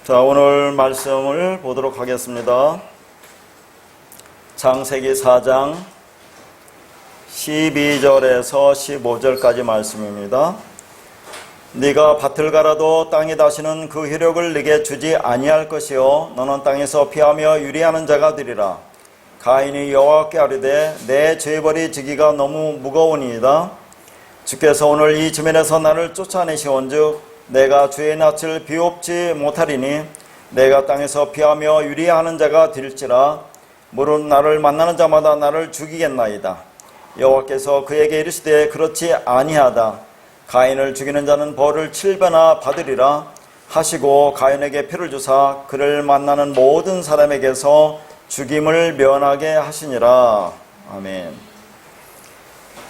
자, 오늘 말씀을 보도록 하겠습니다. 창세기 4장 12절에서 15절까지 말씀입니다. 네가 밭을 갈아도 땅이 다시는 그 효력을 네게 주지 아니할 것이요 너는 땅에서 피하며 유리하는 자가 되리라. 가인이 여호와께 아뢰되 내 죄벌이 지기가 너무 무거우니이다. 주께서 오늘 이 지면에서 나를 쫓아내시온즉 내가 주의 낯을 비옵지 못하리니 내가 땅에서 피하며 유리하는 자가 될지라. 무릇 나를 만나는 자마다 나를 죽이겠나이다. 여호와께서 그에게 이르시되 그렇지 아니하다. 가인을 죽이는 자는 벌을 7배나 받으리라 하시고 가인에게 표를 주사 그를 만나는 모든 사람에게서 죽임을 면하게 하시니라. 아멘.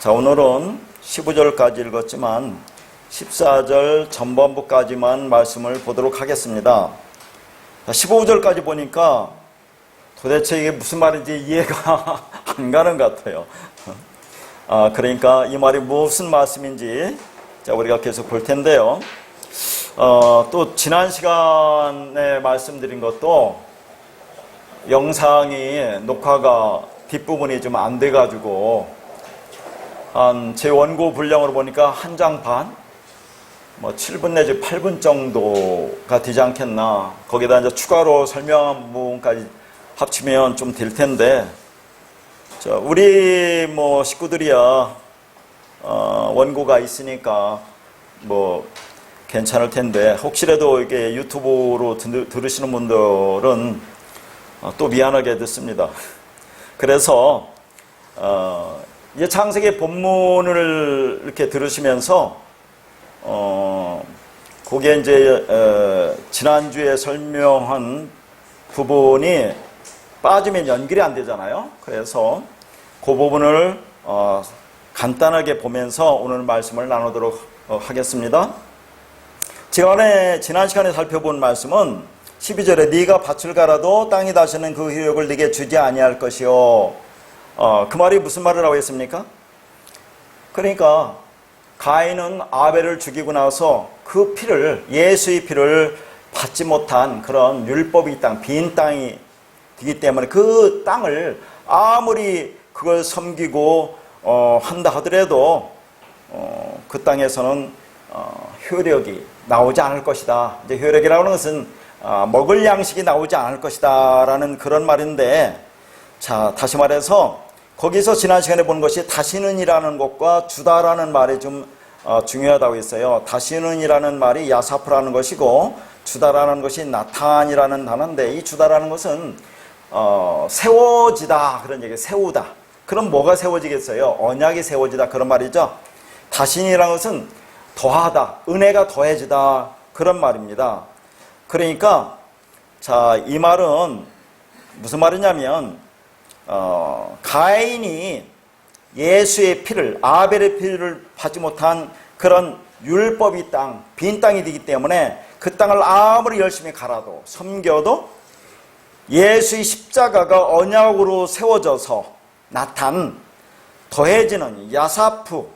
자, 오늘은 15절까지 읽었지만 14절 전반부까지만 말씀을 보도록 하겠습니다. 15절까지 보니까 도대체 이게 무슨 말인지 이해가 안 가는 것 같아요. 그러니까 이 말이 무슨 말씀인지 우리가 계속 볼 텐데요. 또 지난 시간에 말씀드린 것도 영상이 녹화가 뒷부분이 좀 안 돼가지고 제 원고 분량으로 보니까 한 장 반? 7분 내지 8분 정도가 되지 않겠나. 거기다 이제 추가로 설명한 부분까지 합치면 좀 될 텐데, 우리 식구들이야, 원고가 있으니까 괜찮을 텐데, 혹시라도 이게 유튜브로 들으시는 분들은 또 미안하게 듣습니다. 그래서, 이 창세기 본문을 이렇게 들으시면서 거기에 이제 지난주에 설명한 부분이 빠지면 연결이 안 되잖아요. 그래서 그 부분을 간단하게 보면서 오늘 말씀을 나누도록 하겠습니다. 지난 시간에 살펴본 말씀은 12절에 네가 밭을 갈아도 땅이 다시는 그 효력을 네게 주지 아니할 것이요. 그 말이 무슨 말을 하고 있습니까? 그러니까 가인은 아벨을 죽이고 나서 그 피를, 예수의 피를 받지 못한 그런 율법의 땅, 빈 땅이 되기 때문에 그 땅을 아무리 그걸 섬기고 한다 하더라도 그 땅에서는 효력이 나오지 않을 것이다. 이제 효력이라고 하는 것은 먹을 양식이 나오지 않을 것이다 라는 그런 말인데, 자, 다시 말해서 거기서 지난 시간에 본 것이 다시는이라는 것과 주다라는 말이 좀 중요하다고 했어요. 다시는이라는 말이 야사프라는 것이고 주다라는 것이 나탄이라는 단어인데, 이 주다라는 것은 세워지다 그런 얘기예요. 세우다. 그럼 뭐가 세워지겠어요? 언약이 세워지다 그런 말이죠. 다신이라는 것은 더하다, 은혜가 더해지다 그런 말입니다. 그러니까 자, 이 말은 무슨 말이냐면 가인이 예수의 피를, 아벨의 피를 받지 못한 그런 율법의 땅, 빈 땅이 되기 때문에 그 땅을 아무리 열심히 갈아도 섬겨도 예수의 십자가가 언약으로 세워져서 나탄 더해지는 야사프의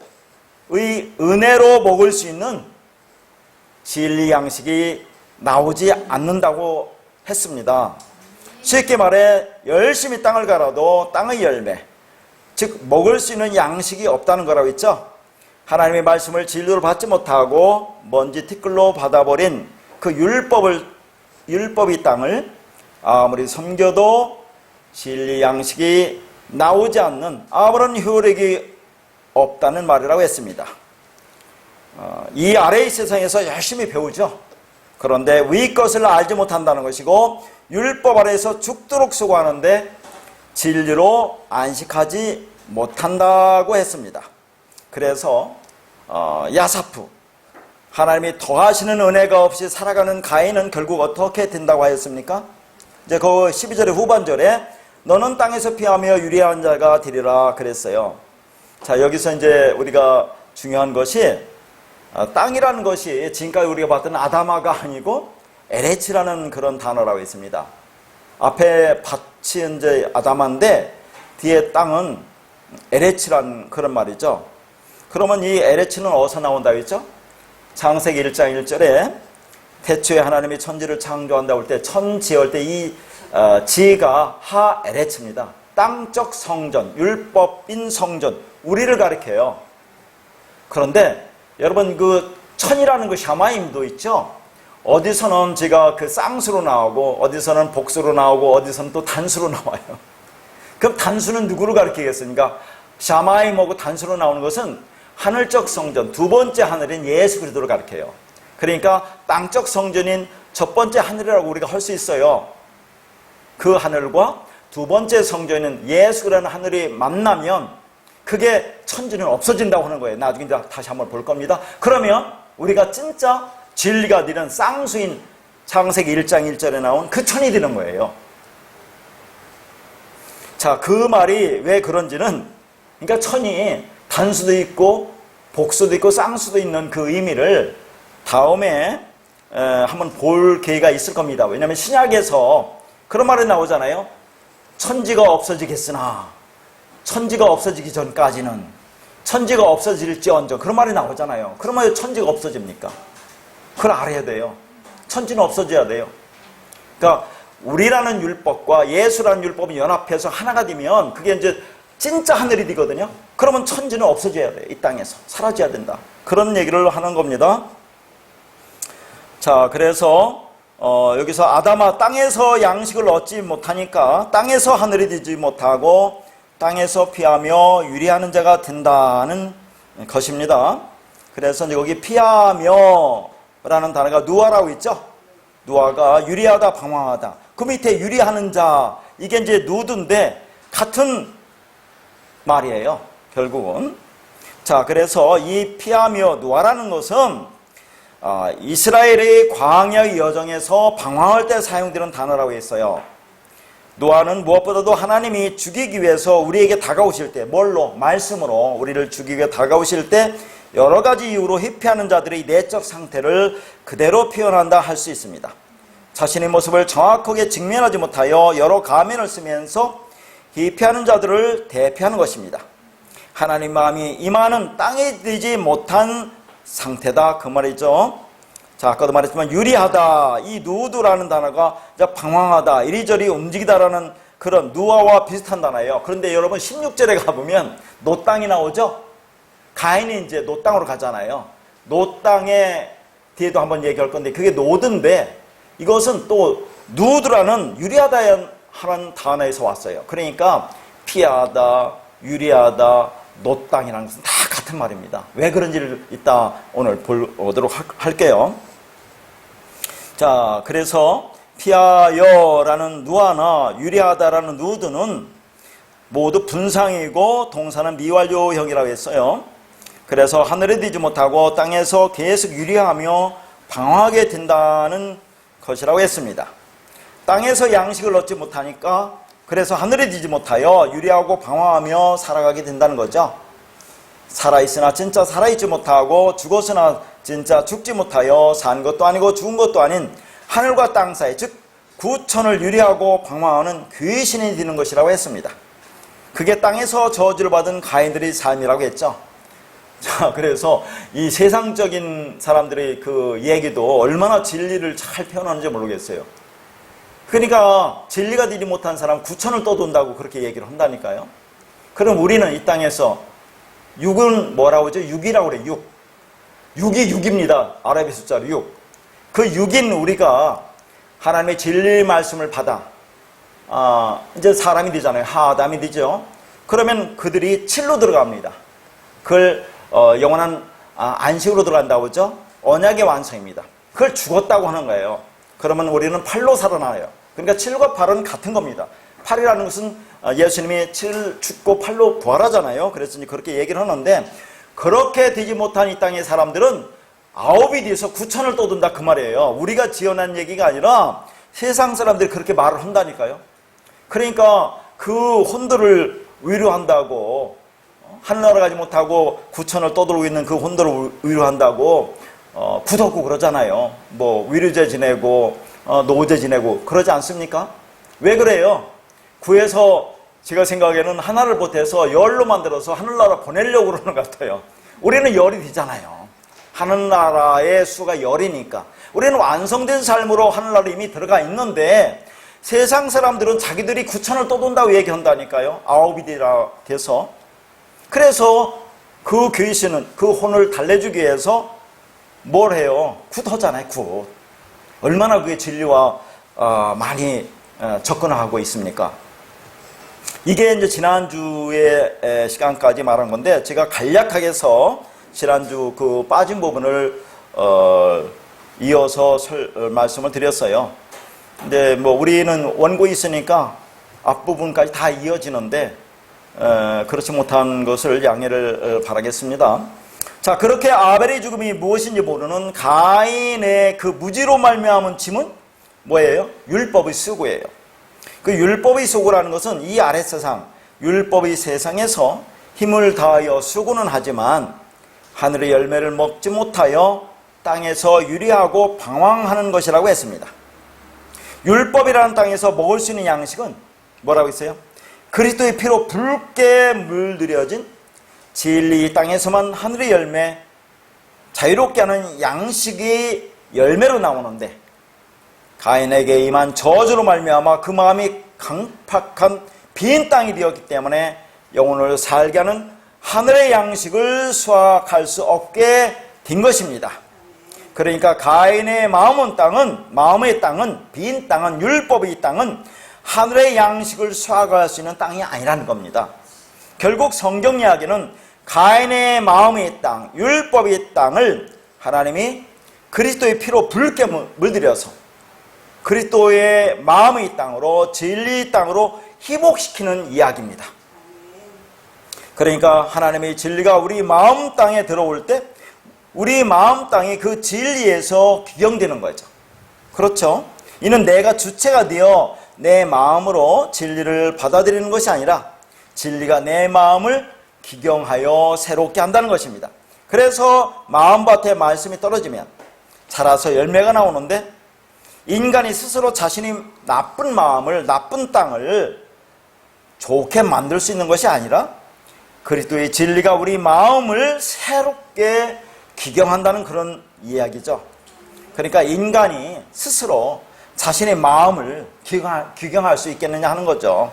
은혜로 먹을 수 있는 진리 양식이 나오지 않는다고 했습니다. 쉽게 말해 열심히 땅을 갈아도 땅의 열매, 즉 먹을 수 있는 양식이 없다는 거라고 했죠. 하나님의 말씀을 진리로 받지 못하고 먼지 티끌로 받아버린 그 율법의 땅을 아무리 섬겨도 진리 양식이 나오지 않는 아무런 효력이 없다는 말이라고 했습니다. 이 아래의 세상에서 열심히 배우죠. 그런데 위 것을 알지 못한다는 것이고 율법 아래에서 죽도록 수고하는데 진리로 안식하지 못한다고 했습니다. 그래서 야사프, 하나님이 더하시는 은혜가 없이 살아가는 가인은 결국 어떻게 된다고 하였습니까? 이제 그 12절의 후반절에 너는 땅에서 피하며 유리한 자가 되리라 그랬어요. 자, 여기서 이제 우리가 중요한 것이 땅이라는 것이 지금까지 우리가 봤던 아다마가 아니고 에레츠라는 그런 단어라고 있습니다. 앞에 밭이 이제 아다마인데 뒤에 땅은 에레츠라는 그런 말이죠. 그러면 이 에레츠는 어디서 나온다고 했죠? 창세기 1장 1절에 태초에 하나님이 천지를 창조한다고 할 때 천지할 때 이 지가 하에레츠입니다. 땅적 성전, 율법인 성전, 우리를 가리켜요. 그런데 여러분 그 천이라는 그 샤마임도 있죠. 어디서는 제가 그 쌍수로 나오고 어디서는 복수로 나오고 어디서는 또 단수로 나와요. 그럼 단수는 누구를 가리키겠습니까? 샤마임하고 단수로 나오는 것은 하늘적 성전, 두 번째 하늘인 예수 그리스도를 가리켜요. 그러니까 땅적 성전인 첫 번째 하늘이라고 우리가 할 수 있어요. 그 하늘과 두 번째 성전인 예수라는 하늘이 만나면 그게 천지는 없어진다고 하는 거예요. 나중에 다시 한번 볼 겁니다. 그러면 우리가 진짜 진리가 되는 쌍수인 창세기 1장 1절에 나온 그 천이 되는 거예요. 자, 그 말이 왜 그런지는, 그러니까 천이 단수도 있고 복수도 있고 쌍수도 있는 그 의미를 다음에 한번 볼 기회가 있을 겁니다. 왜냐하면 신약에서 그런 말이 나오잖아요. 천지가 없어지겠으나 천지가 없어지기 전까지는 천지가 없어질지언정, 그런 말이 나오잖아요. 그러면 왜 천지가 없어집니까? 그걸 알아야 돼요. 천지는 없어져야 돼요. 그러니까 우리라는 율법과 예수라는 율법이 연합해서 하나가 되면 그게 이제 진짜 하늘이 되거든요. 그러면 천지는 없어져야 돼요. 이 땅에서 사라져야 된다. 그런 얘기를 하는 겁니다. 자, 그래서 여기서 아담아, 땅에서 양식을 얻지 못하니까 땅에서 하늘이 되지 못하고 땅에서 피하며 유리하는 자가 된다는 것입니다. 그래서 여기 피하며라는 단어가 누아라고 있죠. 누아가 유리하다, 방황하다. 그 밑에 유리하는 자, 이게 이제 누드인데 같은 말이에요. 결국은. 자, 그래서 이 피하며 누아라는 것은 이스라엘의 광야의 여정에서 방황할 때 사용되는 단어라고 했어요. 노아는 무엇보다도 하나님이 죽이기 위해서 우리에게 다가오실 때, 뭘로? 말씀으로 우리를 죽이기 위해 다가오실 때 여러 가지 이유로 회피하는 자들의 내적 상태를 그대로 표현한다 할 수 있습니다. 자신의 모습을 정확하게 직면하지 못하여 여러 가면을 쓰면서 회피하는 자들을 대표하는 것입니다. 하나님 마음이 임하는 땅에 되지 못한 상태다, 그 말이죠. 자, 아까도 말했지만 유리하다, 이 누드라는 단어가 방황하다, 이리저리 움직이다라는 그런 누아와 비슷한 단어예요. 그런데 여러분 16절에 가보면 노 땅이 나오죠. 가인이 이제 노 땅으로 가잖아요. 노 땅에 뒤에도 한번 얘기할 건데 그게 노드인데 이것은 또 누드라는 유리하다 하는 단어에서 왔어요. 그러니까 피하다, 유리하다, 노 땅이라는 것은 다 같은 말입니다. 왜 그런지를 이따 오늘 보도록 할게요. 자, 그래서 피하여라는 누아나 유리하다라는 누드는 모두 분상이고 동사는 미완료형이라고 했어요. 그래서 하늘에 되지 못하고 땅에서 계속 유리하며 방황하게 된다는 것이라고 했습니다. 땅에서 양식을 얻지 못하니까 그래서 하늘에 되지 못하여 유리하고 방황하며 살아가게 된다는 거죠. 살아있으나 진짜 살아있지 못하고 죽었으나 진짜 죽지 못하여 산 것도 아니고 죽은 것도 아닌 하늘과 땅 사이, 즉 구천을 유리하고 방황하는 귀신이 되는 것이라고 했습니다. 그게 땅에서 저주를 받은 가인들의 삶이라고 했죠. 자, 그래서 이 세상적인 사람들의 그 얘기도 얼마나 진리를 잘 표현하는지 모르겠어요. 그러니까 진리가 되지 못한 사람 구천을 떠돈다고 그렇게 얘기를 한다니까요. 그럼 우리는 이 땅에서 6은 뭐라고 하죠? 6이라고 그래요. 6. 6이 6입니다. 아랍의 숫자로 6. 그 6인 우리가 하나님의 진리 말씀을 받아 이제 사람이 되잖아요. 하아담이 되죠. 그러면 그들이 7로 들어갑니다. 그걸 영원한 안식으로 들어간다고 하죠. 언약의 완성입니다. 그걸 죽었다고 하는 거예요. 그러면 우리는 8로 살아나요. 그러니까 7과 8은 같은 겁니다. 8이라는 것은 예수님이 7 죽고 8로 부활하잖아요. 그래서 그렇게 얘기를 하는데 그렇게 되지 못한 이 땅의 사람들은 9이 돼서 9천을 떠든다 그 말이에요. 우리가 지어낸 얘기가 아니라 세상 사람들이 그렇게 말을 한다니까요. 그러니까 그 혼들을 위로한다고, 하늘나라 가지 못하고 9천을 떠들고 있는 그 혼들을 위로한다고 굳었고 그러잖아요. 뭐 위로제 지내고 노제 지내고 그러지 않습니까? 왜 그래요? 구해서 제가 생각에는 하나를 보태서 열로 만들어서 하늘나라 보내려고 그러는 것 같아요. 우리는 열이 되잖아요. 하늘나라의 수가 열이니까 우리는 완성된 삶으로 하늘나라에 이미 들어가 있는데 세상 사람들은 자기들이 9천을 떠돈다고 얘기한다니까요. 아홉이 돼서. 그래서 그 귀신은 그 혼을 달래주기 위해서 뭘 해요? 굿하잖아요. 굿. 얼마나 그게 진리와 많이 접근하고 있습니까? 이게 이제 지난주의 시간까지 말한 건데 제가 간략하게 해서 지난주 그 빠진 부분을 이어서 말씀을 드렸어요. 근데 뭐 우리는 원고에 있으니까 앞부분까지 다 이어지는데 그렇지 못한 것을 양해를 바라겠습니다. 자, 그렇게 아벨의 죽음이 무엇인지 모르는 가인의 그 무지로 말미암은 짐은 뭐예요? 율법의 수고예요. 그 율법의 수고라는 것은 이 아랫 세상, 율법의 세상에서 힘을 다하여 수고는 하지만 하늘의 열매를 먹지 못하여 땅에서 유리하고 방황하는 것이라고 했습니다. 율법이라는 땅에서 먹을 수 있는 양식은 뭐라고 했어요? 그리스도의 피로 붉게 물들여진 진리 땅에서만 하늘의 열매, 자유롭게 하는 양식이 열매로 나오는데 가인에게 임한 저주로 말미암아 그 마음이 강팍한 빈 땅이 되었기 때문에 영혼을 살게 하는 하늘의 양식을 수확할 수 없게 된 것입니다. 그러니까 가인의 마음의 땅은 빈 땅은 율법의 땅은 하늘의 양식을 수확할 수 있는 땅이 아니라는 겁니다. 결국 성경 이야기는 가인의 마음의 땅, 율법의 땅을 하나님이 그리스도의 피로 붉게 물들여서 그리스도의 마음의 땅으로 진리의 땅으로 희복시키는 이야기입니다. 그러니까 하나님의 진리가 우리 마음 땅에 들어올 때 우리 마음 땅이 그 진리에서 기경되는 거죠. 그렇죠? 이는 내가 주체가 되어 내 마음으로 진리를 받아들이는 것이 아니라 진리가 내 마음을 기경하여 새롭게 한다는 것입니다. 그래서 마음밭에 말씀이 떨어지면 자라서 열매가 나오는데 인간이 스스로 자신이 나쁜 마음을, 나쁜 땅을 좋게 만들 수 있는 것이 아니라 그리스도의 진리가 우리 마음을 새롭게 기경한다는 그런 이야기죠. 그러니까 인간이 스스로 자신의 마음을 기경할 수 있겠느냐 하는 거죠.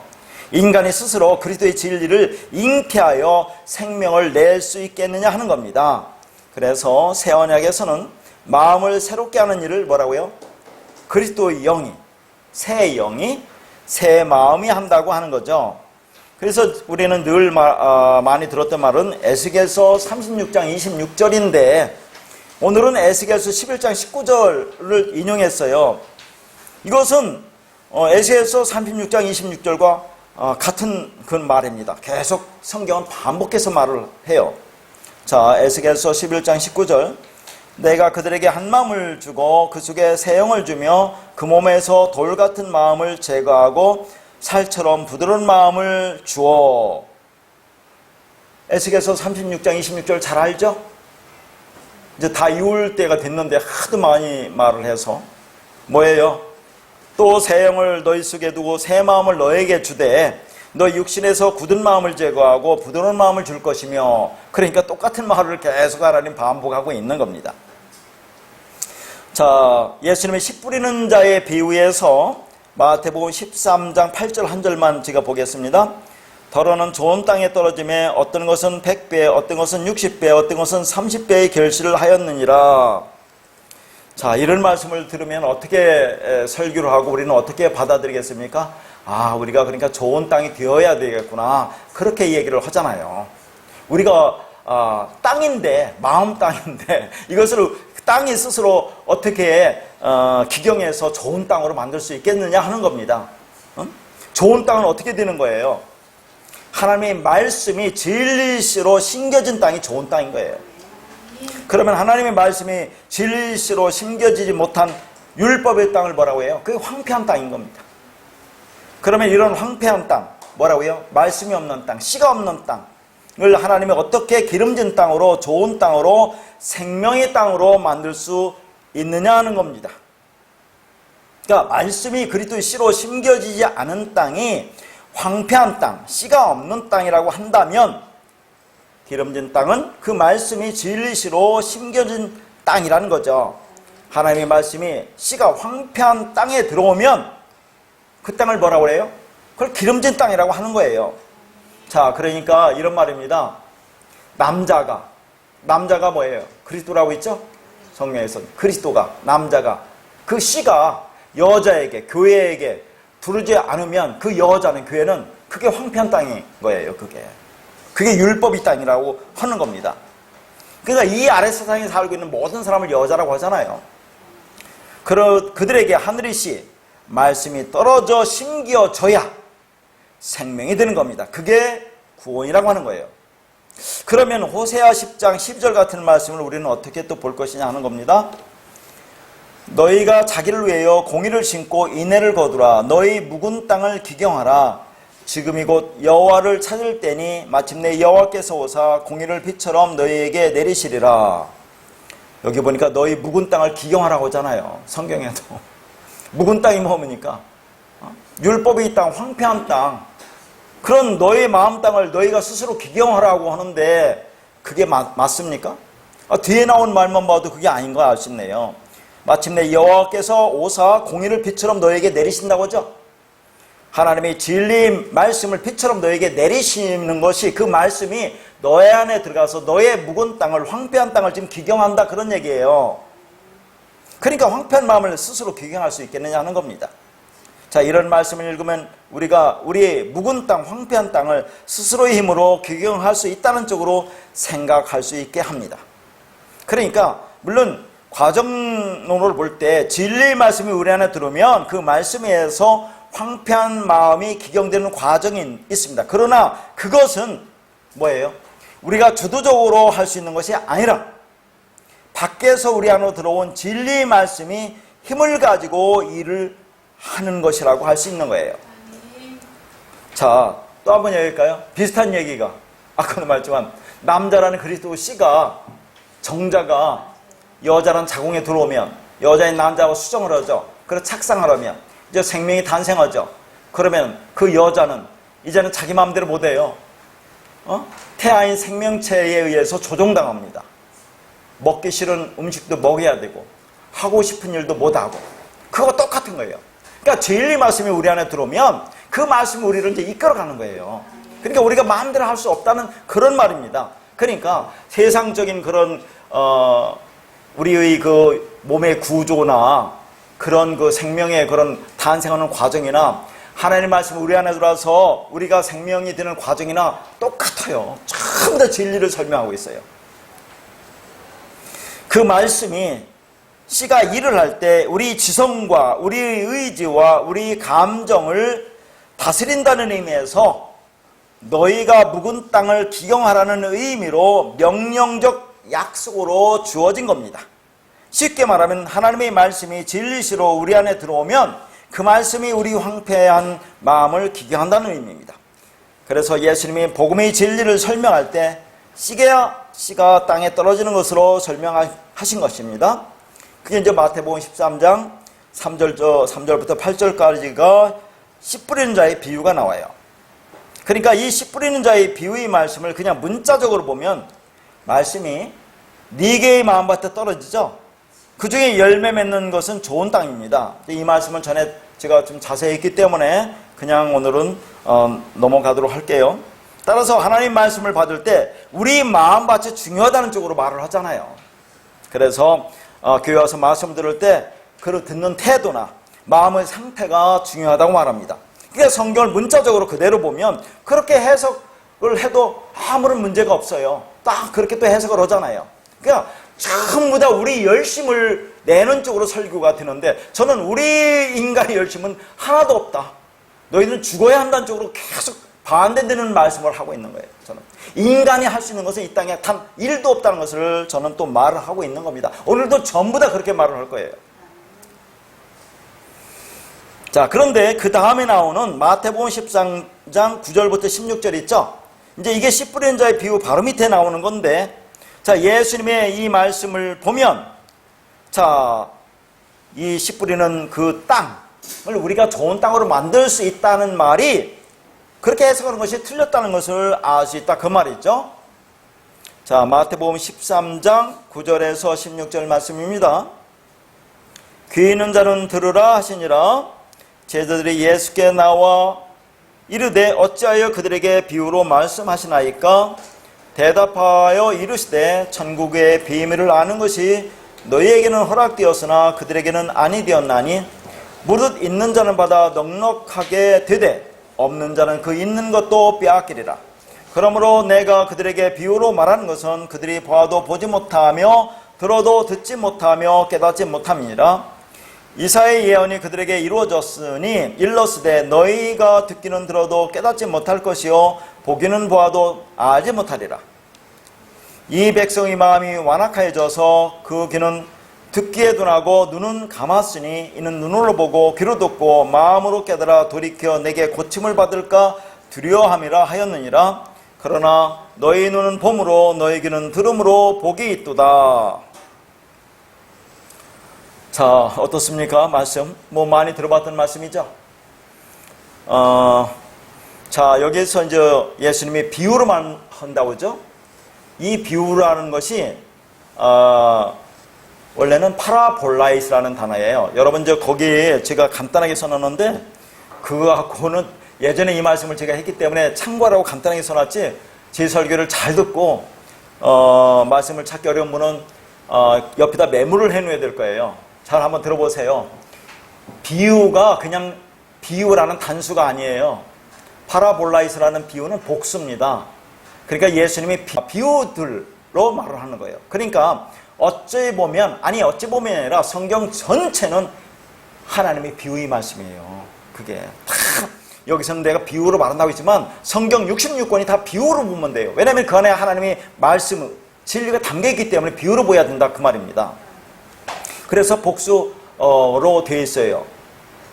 인간이 스스로 그리스도의 진리를 잉태하여 생명을 낼 수 있겠느냐 하는 겁니다. 그래서 새 언약에서는 마음을 새롭게 하는 일을 뭐라고요? 그리스도의 영이, 새 영이, 새 마음이 한다고 하는 거죠. 그래서 우리는 늘 많이 들었던 말은 에스겔서 36장 26절인데 오늘은 에스겔서 11장 19절을 인용했어요. 이것은 에스겔서 36장 26절과 같은 그 말입니다. 계속 성경은 반복해서 말을 해요. 자, 에스겔서 11장 19절 내가 그들에게 한 마음을 주고 그 속에 새 영을 주며 그 몸에서 돌 같은 마음을 제거하고 살처럼 부드러운 마음을 주어. 에스겔서 36장 26절 잘 알죠? 이제 다 이울 때가 됐는데 하도 많이 말을 해서 뭐예요? 또 새 영을 너희 속에 두고 새 마음을 너에게 주되 너 육신에서 굳은 마음을 제거하고 부드러운 마음을 줄 것이며. 그러니까 똑같은 말을 계속 하나님 반복하고 있는 겁니다. 자, 예수님의 씨 뿌리는 자의 비유에서 마태복음 13장 8절 한 절만 제가 보겠습니다. 더러는 좋은 땅에 떨어짐에 어떤 것은 100배, 어떤 것은 60배, 어떤 것은 30배의 결실을 하였느니라. 자, 이런 말씀을 들으면 어떻게 설교를 하고 우리는 어떻게 받아들이겠습니까? 아, 우리가 그러니까 좋은 땅이 되어야 되겠구나. 그렇게 얘기를 하잖아요. 우리가 땅인데, 마음 땅인데 이것을 땅이 스스로 어떻게 기경해서 좋은 땅으로 만들 수 있겠느냐 하는 겁니다. 좋은 땅은 어떻게 되는 거예요? 하나님의 말씀이 진리시로 심겨진 땅이 좋은 땅인 거예요. 그러면 하나님의 말씀이 진리시로 심겨지지 못한 율법의 땅을 뭐라고 해요? 그게 황폐한 땅인 겁니다. 그러면 이런 황폐한 땅, 뭐라고 해요? 말씀이 없는 땅, 씨가 없는 땅을 하나님이 어떻게 기름진 땅으로, 좋은 땅으로, 생명의 땅으로 만들 수 있느냐 하는 겁니다. 그러니까 말씀이 그리스도의 씨로 심겨지지 않은 땅이 황폐한 땅, 씨가 없는 땅이라고 한다면 기름진 땅은 그 말씀이 진리시로 심겨진 땅이라는 거죠. 하나님의 말씀이 씨가 황폐한 땅에 들어오면 그 땅을 뭐라고 그래요? 그걸 기름진 땅이라고 하는 거예요. 자, 그러니까 이런 말입니다. 남자가 뭐예요? 그리스도라고 있죠? 성경에서는 그리스도가, 남자가, 그 씨가 여자에게, 교회에게 두르지 않으면 그 여자는, 교회는 그게 황폐한 땅인 거예요. 그게 율법의 땅이라고 하는 겁니다. 그러니까 이 아래 세상에 살고 있는 모든 사람을 여자라고 하잖아요. 그들에게 하늘의 씨, 말씀이 떨어져 심겨져야 생명이 되는 겁니다. 그게 구원이라고 하는 거예요. 그러면 호세아 10장 12절 같은 말씀을 우리는 어떻게 또 볼 것이냐 하는 겁니다. 너희가 자기를 위하여 공의를 심고 인애를 거두라. 너희 묵은 땅을 기경하라. 지금이 곧 여호와를 찾을 때니 마침내 여호와께서 오사 공의를 비처럼 너희에게 내리시리라. 여기 보니까 너희 묵은 땅을 기경하라고 하잖아요. 성경에도. 묵은 땅이 뭡니까? 율법의 땅, 황폐한 땅. 그런 너의 마음 땅을 너희가 스스로 기경하라고 하는데 그게 맞습니까? 뒤에 나온 말만 봐도 그게 아닌 거 아시네요. 마침내 여호와께서 오사 공의를 빛처럼 너에게 내리신다고 하죠. 하나님이 진리 말씀을 빛처럼 너에게 내리시는 것이, 그 말씀이 너의 안에 들어가서 너의 묵은 땅을, 황폐한 땅을 지금 기경한다, 그런 얘기예요. 그러니까 황폐한 마음을 스스로 기경할 수 있겠느냐 하는 겁니다. 자, 이런 말씀을 읽으면 우리가 우리의 묵은 땅, 황폐한 땅을 스스로의 힘으로 기경할 수 있다는 쪽으로 생각할 수 있게 합니다. 그러니까 물론 과정론으로 볼 때 진리의 말씀이 우리 안에 들어오면 그 말씀에 의해서 황폐한 마음이 기경되는 과정이 있습니다. 그러나 그것은 뭐예요? 우리가 주도적으로 할 수 있는 것이 아니라 밖에서 우리 안으로 들어온 진리의 말씀이 힘을 가지고 일을 하는 것이라고 할 수 있는 거예요. 자, 또 한번 얘기할까요? 비슷한 얘기가 아까도 말했지만 남자라는 그리스도 씨가, 정자가 여자라는 자궁에 들어오면 여자인 남자와 수정을 하죠. 그래서 착상하려면 이제 생명이 탄생하죠. 그러면 그 여자는 이제는 자기 마음대로 못해요. 태아인 생명체에 의해서 조종당합니다. 먹기 싫은 음식도 먹여야 되고 하고 싶은 일도 못하고, 그거 똑같은 거예요. 그러니까 진리 말씀이 우리 안에 들어오면 그 말씀이 우리를 이제 이끌어가는 거예요. 그러니까 우리가 마음대로 할 수 없다는 그런 말입니다. 그러니까 세상적인 그런 우리의 그 몸의 구조나 그런 그 생명의 그런 탄생하는 과정이나 하나님의 말씀이 우리 안에 들어와서 우리가 생명이 되는 과정이나 똑같아요. 전부 다 진리를 설명하고 있어요. 그 말씀이 씨가 일을 할 때 우리 지성과 우리 의지와 우리 감정을 다스린다는 의미에서 너희가 묵은 땅을 기경하라는 의미로 명령적 약속으로 주어진 겁니다. 쉽게 말하면 하나님의 말씀이 진리시로 우리 안에 들어오면 그 말씀이 우리 황폐한 마음을 기경한다는 의미입니다. 그래서 예수님이 복음의 진리를 설명할 때 씨가 땅에 떨어지는 것으로 설명하신 것입니다. 그게 이제 마태복음 13장 3절부터 8절까지가 씨 뿌리는 자의 비유가 나와요. 그러니까 이 씨 뿌리는 자의 비유의 말씀을 그냥 문자적으로 보면 말씀이 네 개의 마음밭에 떨어지죠. 그 중에 열매 맺는 것은 좋은 땅입니다. 이 말씀은 전에 제가 좀 자세히 했기 때문에 그냥 오늘은 넘어가도록 할게요. 따라서 하나님 말씀을 받을 때 우리 마음밭이 중요하다는 쪽으로 말을 하잖아요. 그래서 교회 와서 말씀 들을 때 그 듣는 태도나 마음의 상태가 중요하다고 말합니다. 그러니까 성경을 문자적으로 그대로 보면 그렇게 해석을 해도 아무런 문제가 없어요. 딱 그렇게 또 해석을 하잖아요. 그러니까 전부 다 우리 열심을 내는 쪽으로 설교가 되는데, 저는 우리 인간의 열심은 하나도 없다, 너희는 죽어야 한다는 쪽으로 계속 반대되는 말씀을 하고 있는 거예요. 저는 인간이 할 수 있는 것은 이 땅에 단 1도 없다는 것을 저는 또 말을 하고 있는 겁니다. 오늘도 전부 다 그렇게 말을 할 거예요. 자, 그런데 그 다음에 나오는 마태복음 13장 9절부터 16절 있죠? 이제 이게 씨 뿌리는 자의 비유 바로 밑에 나오는 건데, 자, 예수님의 이 말씀을 보면, 자, 이 씨 뿌리는 그 땅을 우리가 좋은 땅으로 만들 수 있다는 말이 그렇게 해석하는 것이 틀렸다는 것을 알 수 있다, 그 말이죠. 자, 마태복음 13장 9절에서 16절 말씀입니다. 귀 있는 자는 들으라 하시니라. 제자들이 예수께 나와 이르되 어찌하여 그들에게 비유로 말씀하시나이까? 대답하여 이르시되 천국의 비밀을 아는 것이 너희에게는 허락되었으나 그들에게는 아니 되었나니 무릇 있는 자는 받아 넉넉하게 되되 없는 자는 그 있는 것도 빼앗기리라. 그러므로 내가 그들에게 비유로 말하는 것은 그들이 봐도 보지 못하며 들어도 듣지 못하며 깨닫지 못함이니라. 이사야의 예언이 그들에게 이루어졌으니 일렀으되 너희가 듣기는 들어도 깨닫지 못할 것이요 보기는 보아도 알지 못하리라. 이 백성의 마음이 완악하여져서 그 귀는 듣기에 둔하고 눈은 감았으니 이는 눈으로 보고 귀로 듣고 마음으로 깨달아 돌이켜 내게 고침을 받을까 두려워함이라 하였느니라. 그러나 너희 눈은 봄으로 너희 귀는 들음으로 복이 있도다. 자, 어떻습니까? 말씀 많이 들어봤던 말씀이죠. 자, 여기서 이제 예수님이 비유로만 한다고 하죠. 이 비유라는 것이 원래는 파라볼라이스라는 단어예요. 여러분 거기에 제가 간단하게 써놨는데 그거 갖고는 예전에 이 말씀을 제가 했기 때문에 참고하라고 간단하게 써놨지, 제 설교를 잘 듣고 말씀을 찾기 어려운 분은 옆에다 메모를 해놓아야 될 거예요. 잘 한번 들어보세요. 비유가 그냥 비유라는 단수가 아니에요. 파라볼라이스라는 비유는 복수입니다. 그러니까 예수님이 비유들로 말을 하는 거예요. 그러니까 어찌 보면 아니라 성경 전체는 하나님의 비유의 말씀이에요. 그게 다 여기서는 내가 비유로 말한다고 했지만 성경 66권이 다 비유로 보면 돼요. 왜냐하면 그 안에 하나님의 말씀, 진리가 담겨있기 때문에 비유로 보여야 된다 그 말입니다. 그래서 복수로 되어 있어요.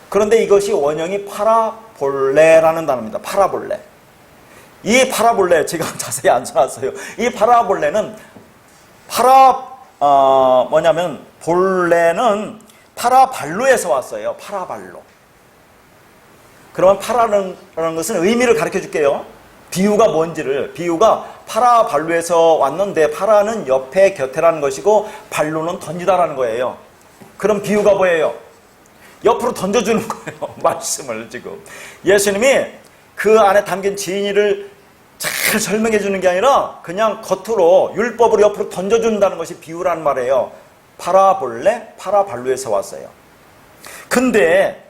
그런데 이것이 원형이 파라볼레라는 단어입니다. 파라볼레. 이 파라볼레 제가 자세히 안 써놨어요. 이 파라볼레는 볼레는 파라발로에서 왔어요. 파라발로. 그러면 파라는 것은 의미를 가르쳐 줄게요. 비유가 파라발로에서 왔는데 파라는 옆에 곁에라는 것이고 발로는 던지다라는 거예요. 그럼 비유가 뭐예요? 옆으로 던져주는 거예요. 말씀을 지금. 예수님이 그 안에 담긴 진리를 잘 설명해 주는 게 아니라 그냥 겉으로 율법으로 옆으로 던져준다는 것이 비유라는 말이에요. 파라발로에서 왔어요. 근데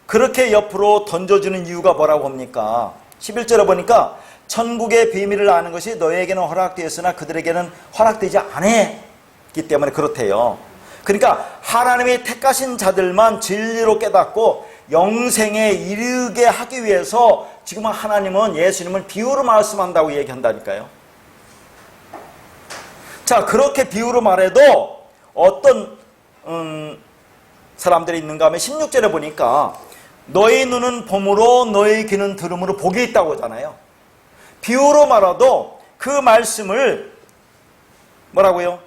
그렇게 옆으로 던져주는 이유가 뭐라고 합니까? 11절에 보니까 천국의 비밀을 아는 것이 너희에게는 허락되었으나 그들에게는 허락되지 않았기 때문에 그렇대요. 그러니까 하나님이 택하신 자들만 진리로 깨닫고 영생에 이르게 하기 위해서 지금 하나님은 예수님을 비유로 말씀한다고 얘기한다니까요. 자, 그렇게 비유로 말해도 어떤 사람들이 있는가 하면 16절에 보니까 너희 눈은 봄으로 너희 귀는 들음으로 복이 있다고 하잖아요. 비유로 말해도 그 말씀을 뭐라고요?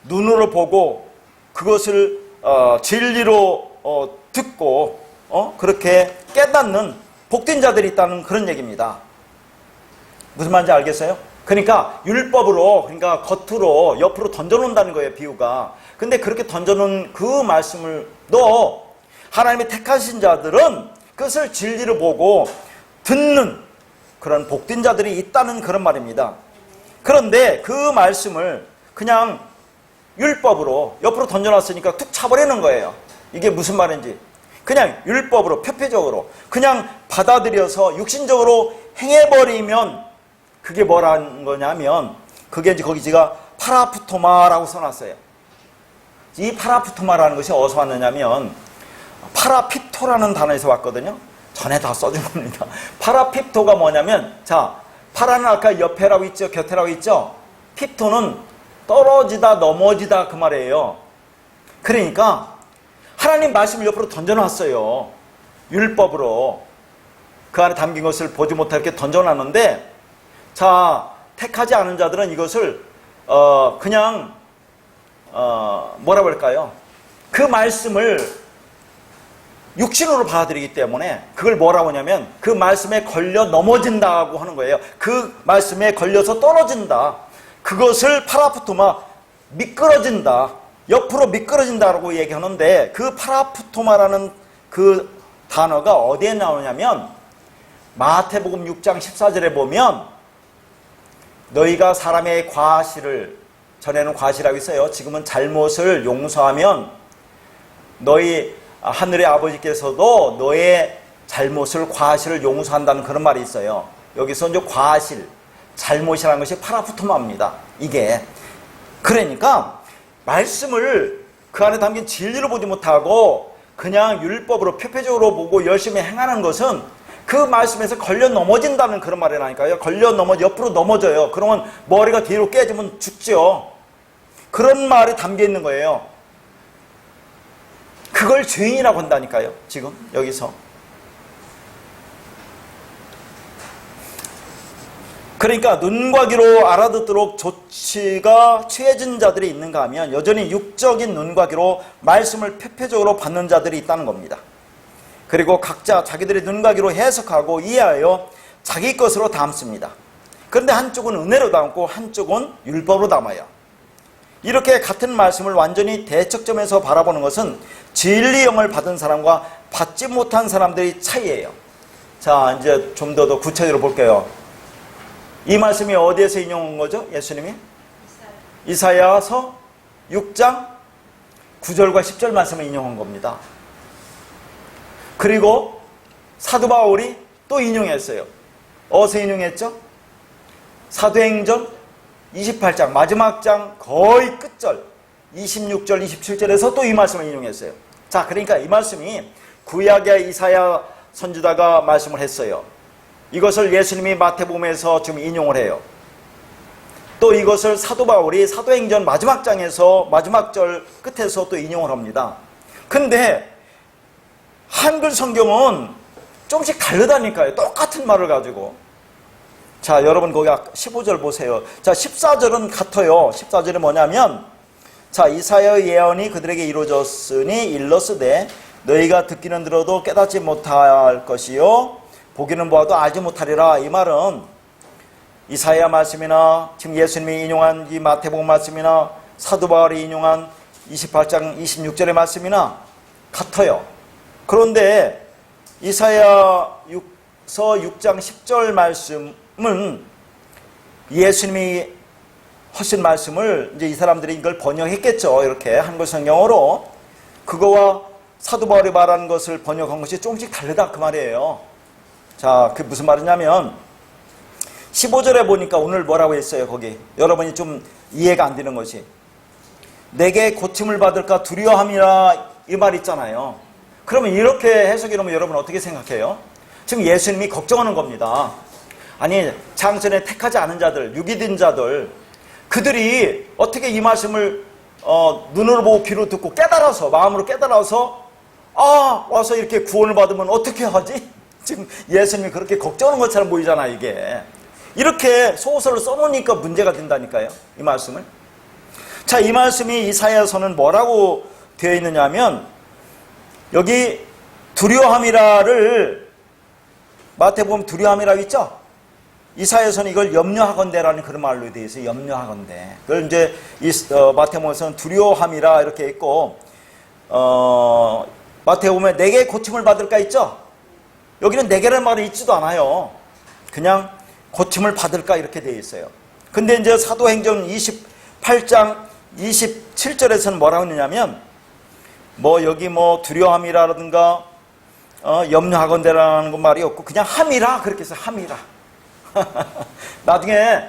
눈으로 보고 그것을 진리로 듣고 그렇게 깨닫는 복된 자들이 있다는 그런 얘기입니다. 무슨 말인지 알겠어요? 그러니까 율법으로, 그러니까 겉으로 옆으로 던져놓는다는 거예요, 비유가. 근데 그렇게 던져놓은 그 말씀을 하나님이 택하신 자들은 그것을 진리로 보고 듣는 그런 복된 자들이 있다는 그런 말입니다. 그런데 그 말씀을 그냥 율법으로 옆으로 던져놨으니까 툭 차버리는 거예요. 이게 무슨 말인지. 그냥 율법으로, 표피적으로 그냥 받아들여서 육신적으로 행해버리면 그게 뭐라는 거냐면, 그게 이제 거기 제가 파라푸토마라고 써놨어요. 이 파라푸토마라는 것이 어디서 왔느냐면 파라핍토라는 단어에서 왔거든요. 전에 다 써준 겁니다. 파라핍토가 뭐냐면, 자, 파라는 아까 옆에라고 있죠, 곁에라고 있죠. 핍토는 떨어지다, 넘어지다 그 말이에요. 그러니까 하나님 말씀을 옆으로 던져놨어요. 율법으로 그 안에 담긴 것을 보지 못하게 던져놨는데, 자, 택하지 않은 자들은 이것을 그냥 뭐라고 할까요? 그 말씀을 육신으로 받아들이기 때문에 그걸 뭐라고 하냐면 그 말씀에 걸려 넘어진다고 하는 거예요. 그 말씀에 걸려서 떨어진다. 그것을 파라푸토마, 미끄러진다. 옆으로 미끄러진다고 얘기하는데 그 파라푸토마라는 그 단어가 어디에 나오냐면 마태복음 6장 14절에 보면 너희가 사람의 과실을, 전에는 과실이라고 있어요. 지금은 잘못을 용서하면 너희 하늘의 아버지께서도 너의 잘못을, 과실을 용서한다는 그런 말이 있어요. 여기서 이제 과실, 잘못이라는 것이 파라푸토마입니다. 이게. 그러니까 말씀을 그 안에 담긴 진리를 보지 못하고 그냥 율법으로 표표적으로 보고 열심히 행하는 것은 그 말씀에서 걸려 넘어진다는 그런 말이라니까요. 옆으로 넘어져요. 그러면 머리가 뒤로 깨지면 죽죠. 그런 말이 담겨 있는 거예요. 그걸 죄인이라고 한다니까요. 지금 여기서. 그러니까 눈과 귀로 알아듣도록 조치가 취해진 자들이 있는가 하면 여전히 육적인 눈과 귀로 말씀을 표표적으로 받는 자들이 있다는 겁니다. 그리고 각자 자기들의 눈과 귀로 해석하고 이해하여 자기 것으로 담습니다. 그런데 한쪽은 은혜로 담고 한쪽은 율법으로 담아요. 이렇게 같은 말씀을 완전히 대척점에서 바라보는 것은 진리영을 받은 사람과 받지 못한 사람들의 차이예요. 자, 이제 좀 더 구체적으로 볼게요. 이 말씀이 어디에서 인용한 거죠? 예수님이? 이사야서 6장 9절과 10절 말씀을 인용한 겁니다. 그리고 사도 바울이 또 인용했어요. 어디서 인용했죠? 사도행전 28장 마지막 장 거의 끝절 26절 27절에서 또 이 말씀을 인용했어요. 자, 그러니까 이 말씀이 구약의 이사야 선지자가 말씀을 했어요. 이것을 예수님이 마태복음에서 지금 인용을 해요. 또 이것을 사도 바울이 사도행전 마지막 장에서 마지막 절 끝에서 또 인용을 합니다. 근데 한글 성경은 조금씩 다르다니까요. 똑같은 말을 가지고. 자, 여러분 거기 15절 보세요. 자, 14절은 같아요. 14절은 뭐냐면, 자, 이사야의 예언이 그들에게 이루어졌으니 일러스되 너희가 듣기는 들어도 깨닫지 못할 것이요 보기는 보아도 알지 못하리라. 이 말은 이사야 말씀이나 지금 예수님이 인용한 이 마태복음 말씀이나 사도 바울이 인용한 28장 26절의 말씀이나 같아요. 그런데 이사야서 6장 10절 말씀은 예수님이 하신 말씀을 이제 이 사람들이 이걸 번역했겠죠. 이렇게 한글 성경어로. 그거와 사도 바울이 말하는 것을 번역한 것이 조금씩 다르다 그 말이에요. 자, 그게 무슨 말이냐면 15절에 보니까 오늘 뭐라고 했어요. 거기 여러분이 좀 이해가 안 되는 것이 내게 고침을 받을까 두려워함이라 이 말 있잖아요. 그러면 이렇게 해석이라면 여러분 어떻게 생각해요? 지금 예수님이 걱정하는 겁니다. 아니, 장전에 택하지 않은 자들, 유기된 자들, 그들이 어떻게 이 말씀을 눈으로 보고 귀로 듣고 깨달아서, 마음으로 깨달아서 와서 이렇게 구원을 받으면 어떻게 하지? 지금 예수님이 그렇게 걱정하는 것처럼 보이잖아. 이게 이렇게 소설을 써놓으니까 문제가 된다니까요. 이 말씀을. 자, 이 말씀이 이사야서는 뭐라고 되어 있느냐 하면 여기 두려워함이라를 마태복음 두려워함이라고 있죠. 이사야서는 이걸 염려하건대라는 그런 말로 되어 있어요. 염려하건대. 그걸 이제 마태복음에서는 두려워함이라 이렇게 있고 마태복음에 내게 고침을 받을까 있죠. 여기는 내게라는 말이 있지도 않아요. 그냥 고침을 받을까 이렇게 되어 있어요. 근데 이제 사도행전 28장 27절에서는 뭐라고 했느냐면 여기 두려워함이라든가 염려하건대라는 말이 없고 그냥 함이라 그렇게 해서 함이라. 나중에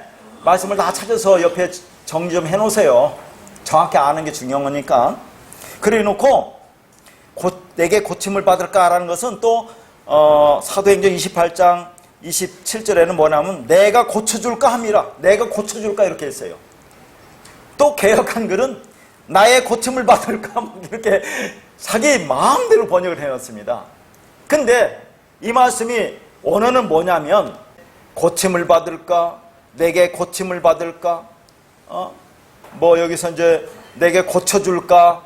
말씀을 다 찾아서 옆에 정리 좀 해놓으세요. 정확히 아는 게 중요한 거니까. 그래 놓고 내게 고침을 받을까라는 것은 또 사도행전 28장 27절에는 뭐냐면 내가 고쳐줄까 함이라. 내가 고쳐줄까 이렇게 했어요. 또 개역한 글은 나의 고침을 받을까 이렇게 자기 마음대로 번역을 해놨습니다. 근데 이 말씀이 원어는 뭐냐면 고침을 받을까, 내게 고침을 받을까, 여기서 이제 내게 고쳐줄까,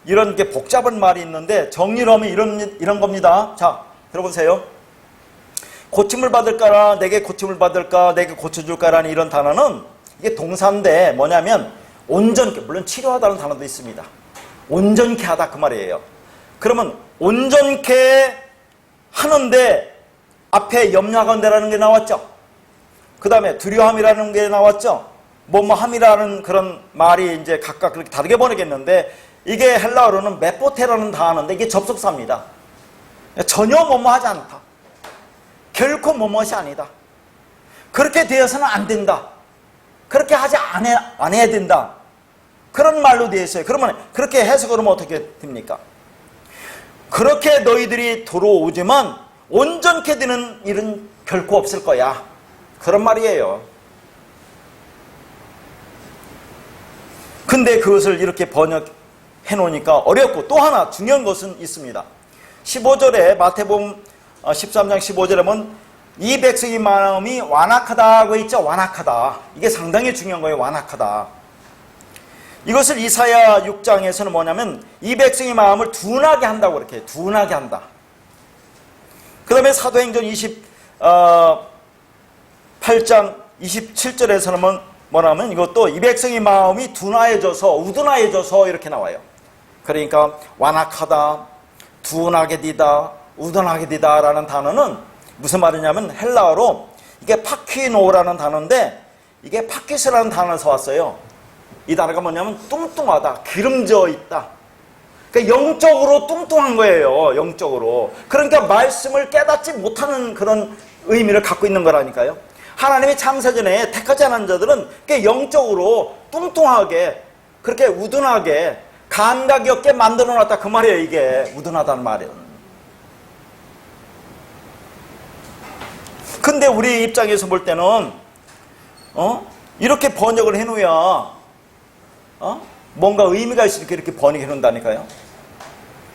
이런 게 복잡한 말이 있는데 정리로 하면 이런 겁니다. 자, 들어보세요. 고침을 받을까라, 내게 고침을 받을까, 내게 고쳐줄까라는 이런 단어는 이게 동사인데 뭐냐면 온전케, 물론 치료하다는 단어도 있습니다. 온전케 하다 그 말이에요. 그러면 온전케 하는데 앞에 염려하건대라는 게 나왔죠. 그 다음에 두려움이라는 게 나왔죠. 뭐뭐함이라는 그런 말이 이제 각각 그렇게 다르게 번역했는데, 이게 헬라어로는 메포테라는 단어인데 이게 접속사입니다. 전혀 뭐뭐하지 않다. 결코 뭐뭐이 아니다. 그렇게 되어서는 안 된다. 그렇게 하지 안 해야 된다. 그런 말로 되어 있어요. 그러면 그렇게 해석을 하면 어떻게 됩니까? 그렇게 너희들이 돌아오지만 온전케 되는 일은 결코 없을 거야. 그런 말이에요. 근데 그것을 이렇게 번역해 놓으니까 어렵고, 또 하나 중요한 것은 있습니다. 15절에 마태복음 13장 15절에 보면 이 백성의 마음이 완악하다고 있죠. 완악하다. 이게 상당히 중요한 거예요. 완악하다. 이것을 이사야 6장에서는 뭐냐면 이 백성의 마음을 둔하게 한다고 그렇게 둔하게 한다. 그 다음에 사도행전 28장 27절에서는 뭐냐면 이것도 이 백성의 마음이 둔하여져서 우둔하여져서 이렇게 나와요. 그러니까 완악하다, 둔하게 되다, 우둔하게 되다 라는 단어는 무슨 말이냐면 헬라어로 이게 파퀴노라는 단어인데, 이게 파퀴스라는 단어에서 왔어요. 이 단어가 뭐냐면 뚱뚱하다, 기름져 있다. 그러니까 영적으로 뚱뚱한 거예요. 영적으로. 그러니까 말씀을 깨닫지 못하는 그런 의미를 갖고 있는 거라니까요. 하나님이 창세전에 택하지 않은 자들은 영적으로 뚱뚱하게, 그렇게 우둔하게, 감각이 없게 만들어 놨다 그 말이에요. 이게 우둔하다는 말이에요. 근데 우리 입장에서 볼 때는 이렇게 번역을 해놓아야 뭔가 의미가 있으니까 이렇게 번역해 놓는다니까요.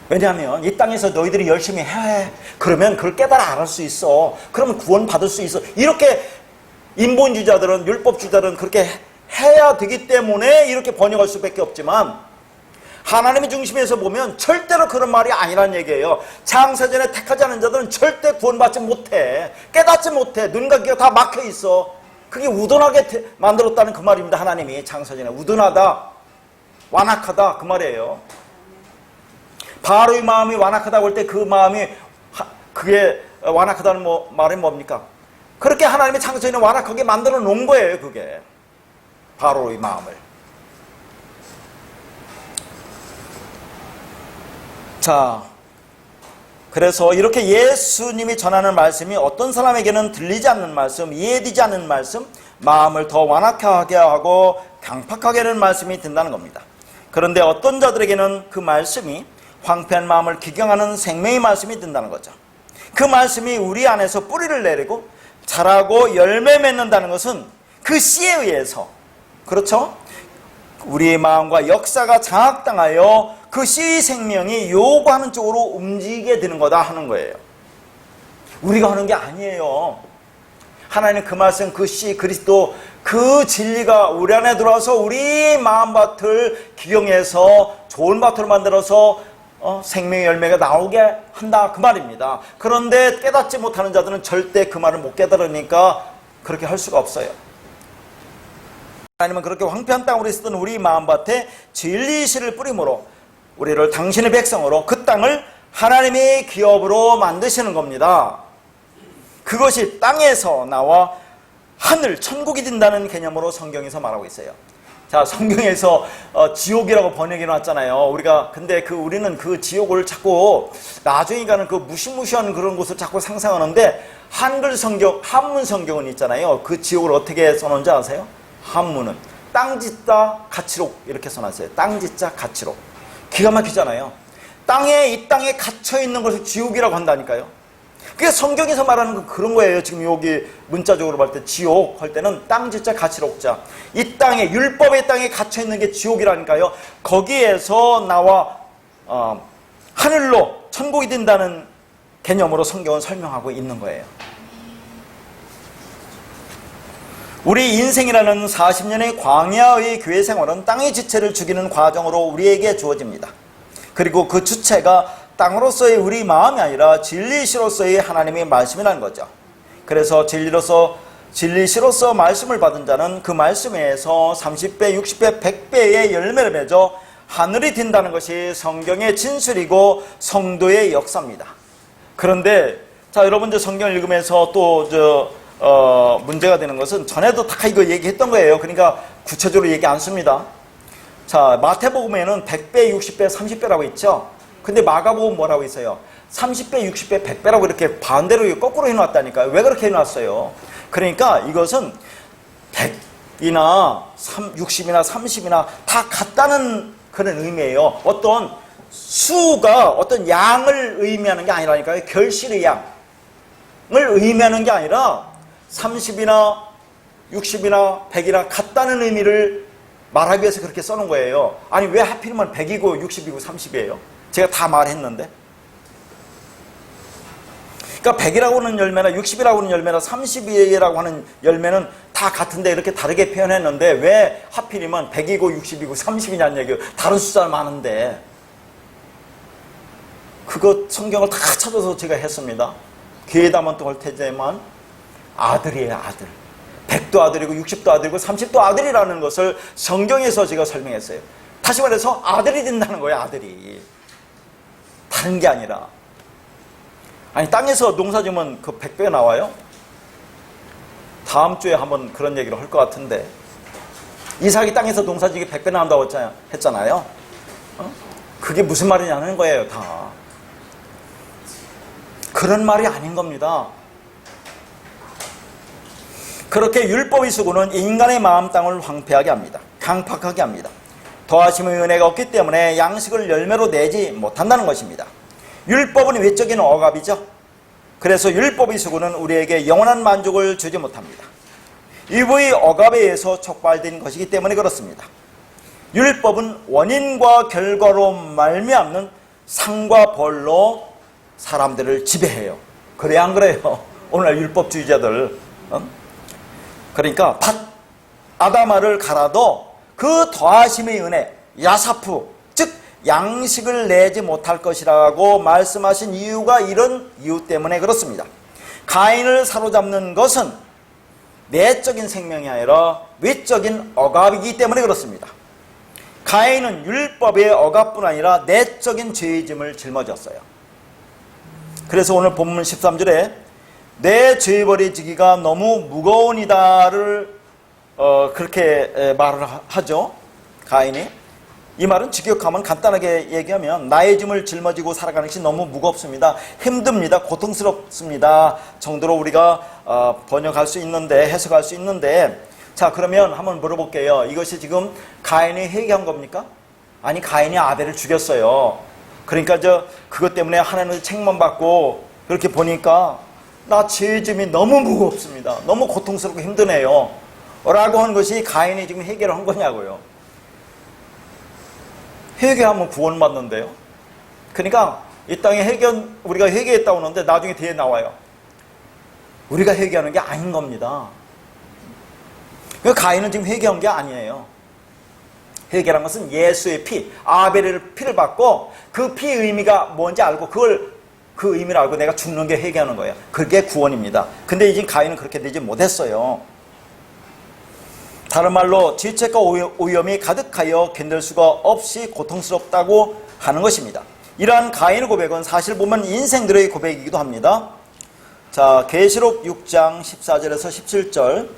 왜냐하면 이 땅에서 너희들이 열심히 해, 그러면 그걸 깨달아 알을 수 있어. 그러면 구원 받을 수 있어. 이렇게 인본주의자들은, 율법주의자들은 그렇게 해야 되기 때문에 이렇게 번역할 수밖에 없지만, 하나님의 중심에서 보면 절대로 그런 말이 아니란 얘기예요. 창세전에 택하지 않은 자들은 절대 구원받지 못해. 깨닫지 못해. 눈과 귀가 다 막혀 있어. 그게 우둔하게 만들었다는 그 말입니다. 하나님이 창세전에 우둔하다, 완악하다 그 말이에요. 바로의 마음이 완악하다고 할 때 그 마음이, 그게 완악하다는 말이 뭡니까? 그렇게 하나님이 창세전에 완악하게 만들어 놓은 거예요. 그게 바로의 마음을. 자, 그래서 이렇게 예수님이 전하는 말씀이 어떤 사람에게는 들리지 않는 말씀, 이해되지 않는 말씀, 마음을 더 완악하게 하고 강팍하게 하는 말씀이 된다는 겁니다. 그런데 어떤 자들에게는 그 말씀이 황폐한 마음을 기경하는 생명의 말씀이 된다는 거죠. 그 말씀이 우리 안에서 뿌리를 내리고 자라고 열매 맺는다는 것은 그 씨에 의해서, 그렇죠? 우리의 마음과 역사가 장악당하여 그 씨의 생명이 요구하는 쪽으로 움직이게 되는 거다 하는 거예요. 우리가 하는 게 아니에요. 하나님 그 말씀, 그 씨, 그리스도, 그 진리가 우리 안에 들어와서 우리 마음밭을 기경해서 좋은 밭으로 만들어서 생명의 열매가 나오게 한다 그 말입니다. 그런데 깨닫지 못하는 자들은 절대 그 말을 못 깨달으니까 그렇게 할 수가 없어요. 하나님은 그렇게 황폐한 땅으로 있었던 우리 마음밭에 진리의 씨를 뿌림으로 우리를 당신의 백성으로 그 땅을 하나님의 기업으로 만드시는 겁니다. 그것이 땅에서 나와 하늘, 천국이 된다는 개념으로 성경에서 말하고 있어요. 자, 성경에서 지옥이라고 번역해 놨잖아요. 근데 우리는 그 지옥을 자꾸 나중에 가는 그 무시무시한 그런 곳을 자꾸 상상하는데, 한글 성경, 한문 성경은 있잖아요. 그 지옥을 어떻게 써놓은지 아세요? 한문은 땅짓다 가치록 이렇게 써놨어요. 땅짓자 가치록. 기가 막히잖아요. 이 땅에 갇혀있는 것을 지옥이라고 한다니까요. 그게 성경에서 말하는 건 그런 거예요. 지금 여기 문자적으로 볼 때 지옥 할 때는 땅짓자 가치록자, 이 땅에, 율법의 땅에 갇혀있는 게 지옥이라니까요. 거기에서 나와 하늘로 천국이 된다는 개념으로 성경은 설명하고 있는 거예요. 우리 인생이라는 40년의 광야의 교회 생활은 땅의 지체를 죽이는 과정으로 우리에게 주어집니다. 그리고 그 주체가 땅으로서의 우리 마음이 아니라 진리시로서의 하나님의 말씀이라는 거죠. 그래서 진리로서 진리시로서 말씀을 받은 자는 그 말씀에서 30배, 60배, 100배의 열매를 맺어 하늘이 든다는 것이 성경의 진술이고 성도의 역사입니다. 그런데 자, 여러분들 성경을 읽으면서 또 문제가 되는 것은 전에도 다 이거 얘기했던 거예요. 그러니까 구체적으로 얘기 안 씁니다. 자, 마태복음에는 100배, 60배, 30배라고 있죠. 근데 마가복음 뭐라고 있어요? 30배, 60배, 100배라고 이렇게 반대로 거꾸로 해놨다니까요. 왜 그렇게 해놨어요? 그러니까 이것은 100이나 60이나 30이나 다 같다는 그런 의미예요. 어떤 수가 어떤 양을 의미하는 게 아니라니까요. 결실의 양을 의미하는 게 아니라 30이나 60이나 100이나 같다는 의미를 말하기 위해서 그렇게 써놓은 거예요. 아니 왜 하필이면 100이고 60이고 30이에요? 제가 다 말했는데. 그러니까 100이라고 하는 열매나 60이라고 하는 열매나 30이라고 하는 열매는 다 같은데 이렇게 다르게 표현했는데 왜 하필이면 100이고 60이고 30이냐는 얘기예요. 다른 숫자 많은데. 그거 성경을 다 찾아서 제가 했습니다. 귀에다만 또 할 테지만 아들이에요, 아들. 100도 아들이고 60도 아들이고 30도 아들이라는 것을 성경에서 제가 설명했어요. 다시 말해서 아들이 된다는 거예요, 아들이. 다른 게 아니라. 아니 땅에서 농사지으면 그 100배 나와요? 다음 주에 한번 그런 얘기를 할 것 같은데 이삭이 땅에서 농사지기 100배 나온다고 했잖아요. 그게 무슨 말이냐는 거예요. 다 그런 말이 아닌 겁니다. 그렇게 율법의 수고는 인간의 마음 땅을 황폐하게 합니다. 강팍하게 합니다. 더하심의 은혜가 없기 때문에 양식을 열매로 내지 못한다는 것입니다. 율법은 외적인 억압이죠. 그래서 율법의 수고는 우리에게 영원한 만족을 주지 못합니다. 이부의 억압에 의해서 촉발된 것이기 때문에 그렇습니다. 율법은 원인과 결과로 말미암는 상과 벌로 사람들을 지배해요. 그래 안 그래요? 오늘날 율법주의자들. 그러니까 아다마를 갈아도 그 더하심의 은혜, 야사프, 즉 양식을 내지 못할 것이라고 말씀하신 이유가 이런 이유 때문에 그렇습니다. 가인을 사로잡는 것은 내적인 생명이 아니라 외적인 억압이기 때문에 그렇습니다. 가인은 율법의 억압뿐 아니라 내적인 죄의 짐을 짊어졌어요. 그래서 오늘 본문 13절에 내 죄벌이 지기가 너무 무거우니다를 그렇게 말을 하죠. 가인이. 이 말은 직역하면 간단하게 얘기하면 나의 짐을 짊어지고 살아가는 것이 너무 무겁습니다. 힘듭니다. 고통스럽습니다. 정도로 우리가 번역할 수 있는데 해석할 수 있는데 자 그러면 한번 물어볼게요. 이것이 지금 가인이 회개한 겁니까? 아니 가인이 아벨을 죽였어요. 그러니까 그것 때문에 하나님을 책망받고 그렇게 보니까 나 죄의 짐이 너무 무겁습니다. 너무 고통스럽고 힘드네요. 라고 하는 것이 가인이 지금 회개를 한 거냐고요. 회개하면 구원받는데요. 그러니까 이 땅에 우리가 회개했다고 하는데 나중에 뒤에 나와요. 우리가 회개하는 게 아닌 겁니다. 가인은 지금 회개한 게 아니에요. 회개란 것은 예수의 피, 아벨의 피를 받고 그 피의 의미가 뭔지 알고 그 의미를 알고 내가 죽는 게 회개하는 거예요. 그게 구원입니다. 근데 이제 가인은 그렇게 되지 못했어요. 다른 말로 죄책과 오염이 가득하여 견딜 수가 없이 고통스럽다고 하는 것입니다. 이러한 가인의 고백은 사실 보면 인생들의 고백이기도 합니다. 자, 계시록 6장 14절에서 17절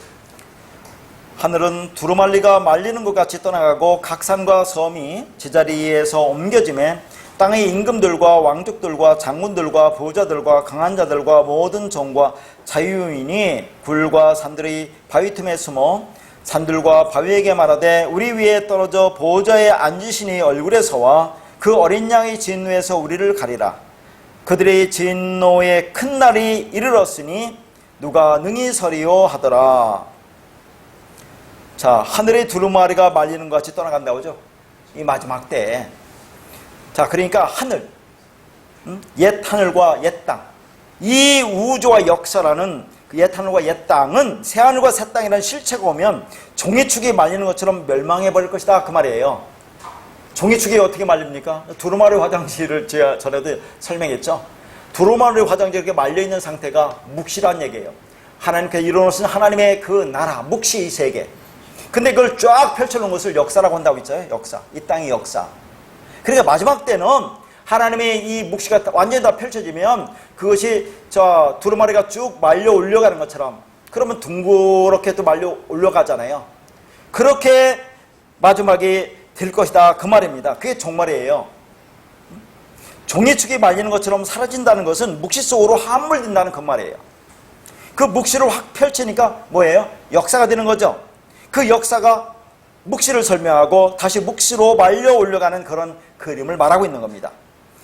하늘은 두루말리가 말리는 것 같이 떠나가고 각 산과 섬이 제자리에서 옮겨짐에 땅의 임금들과 왕족들과 장군들과 보좌들과 강한 자들과 모든 종과 자유인이 굴과 산들의 바위 틈에 숨어 산들과 바위에게 말하되 우리 위에 떨어져 보좌에 앉으시니 얼굴에 서와 그 어린 양의 진노에서 우리를 가리라. 그들의 진노의 큰 날이 이르렀으니 누가 능히 서리요 하더라. 자, 하늘의 두루마리가 말리는 것 같이 떠나간다고 하죠. 이 마지막 때에. 자, 그러니까 하늘, 옛 하늘과 옛 땅, 이 우주와 역사라는 그 옛 하늘과 옛 땅은 새 하늘과 새 땅이라는 실체가 오면 종이축이 말리는 것처럼 멸망해버릴 것이다 그 말이에요. 종이축이 어떻게 말립니까? 두루마리 화장실을 제가 전에도 설명했죠. 두루마리 화장실에 이렇게 말려있는 상태가 묵시란 얘기예요. 하나님께서 이뤄놓으신 하나님의 그 나라, 묵시 세계. 근데 그걸 쫙 펼쳐놓은 것을 역사라고 한다고 했잖아요. 역사. 이 땅의 역사. 그러니까 마지막 때는 하나님의 이 묵시가 완전히 다 펼쳐지면 그것이 저 두루마리가 쭉 말려 올려가는 것처럼, 그러면 둥그렇게 또 말려 올려가잖아요. 그렇게 마지막에 될 것이다 그 말입니다. 그게 종말이에요. 종이축이 말리는 것처럼 사라진다는 것은 묵시 속으로 함몰된다는 그 말이에요. 그 묵시를 확 펼치니까 뭐예요? 역사가 되는 거죠. 그 역사가 묵시를 설명하고 다시 묵시로 말려 올려가는 그런 그림을 말하고 있는 겁니다.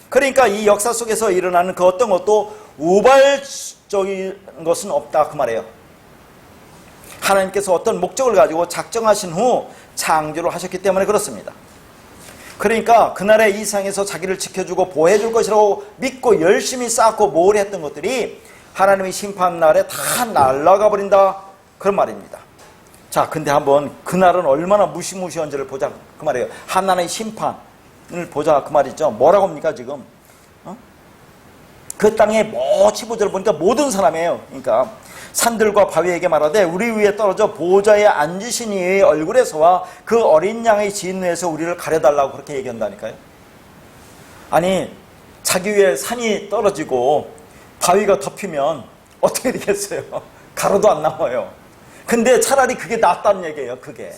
그러니까 이 역사 속에서 일어나는 그 어떤 것도 우발적인 것은 없다 그 말이에요. 하나님께서 어떤 목적을 가지고 작정하신 후 창조를 하셨기 때문에 그렇습니다. 그러니까 그날의 이 세상에서 자기를 지켜주고 보호해줄 것이라고 믿고 열심히 쌓고 모으려 했던 것들이 하나님의 심판날에 다 날아가 버린다 그런 말입니다. 자, 근데 한번 그날은 얼마나 무시무시한지를 보자 그 말이에요. 하나님의 심판을 보자 그 말이죠. 뭐라고 합니까 지금? 그 땅의 모치부들을 보니까 모든 사람이에요. 그러니까 산들과 바위에게 말하되 우리 위에 떨어져 보좌에 앉으신 이의 얼굴에서와 그 어린 양의 진에서 우리를 가려달라고 그렇게 얘기한다니까요. 아니, 자기 위에 산이 떨어지고 바위가 덮이면 어떻게 되겠어요? 가로도 안 나와요. 근데 차라리 그게 낫다는 얘기예요. 그게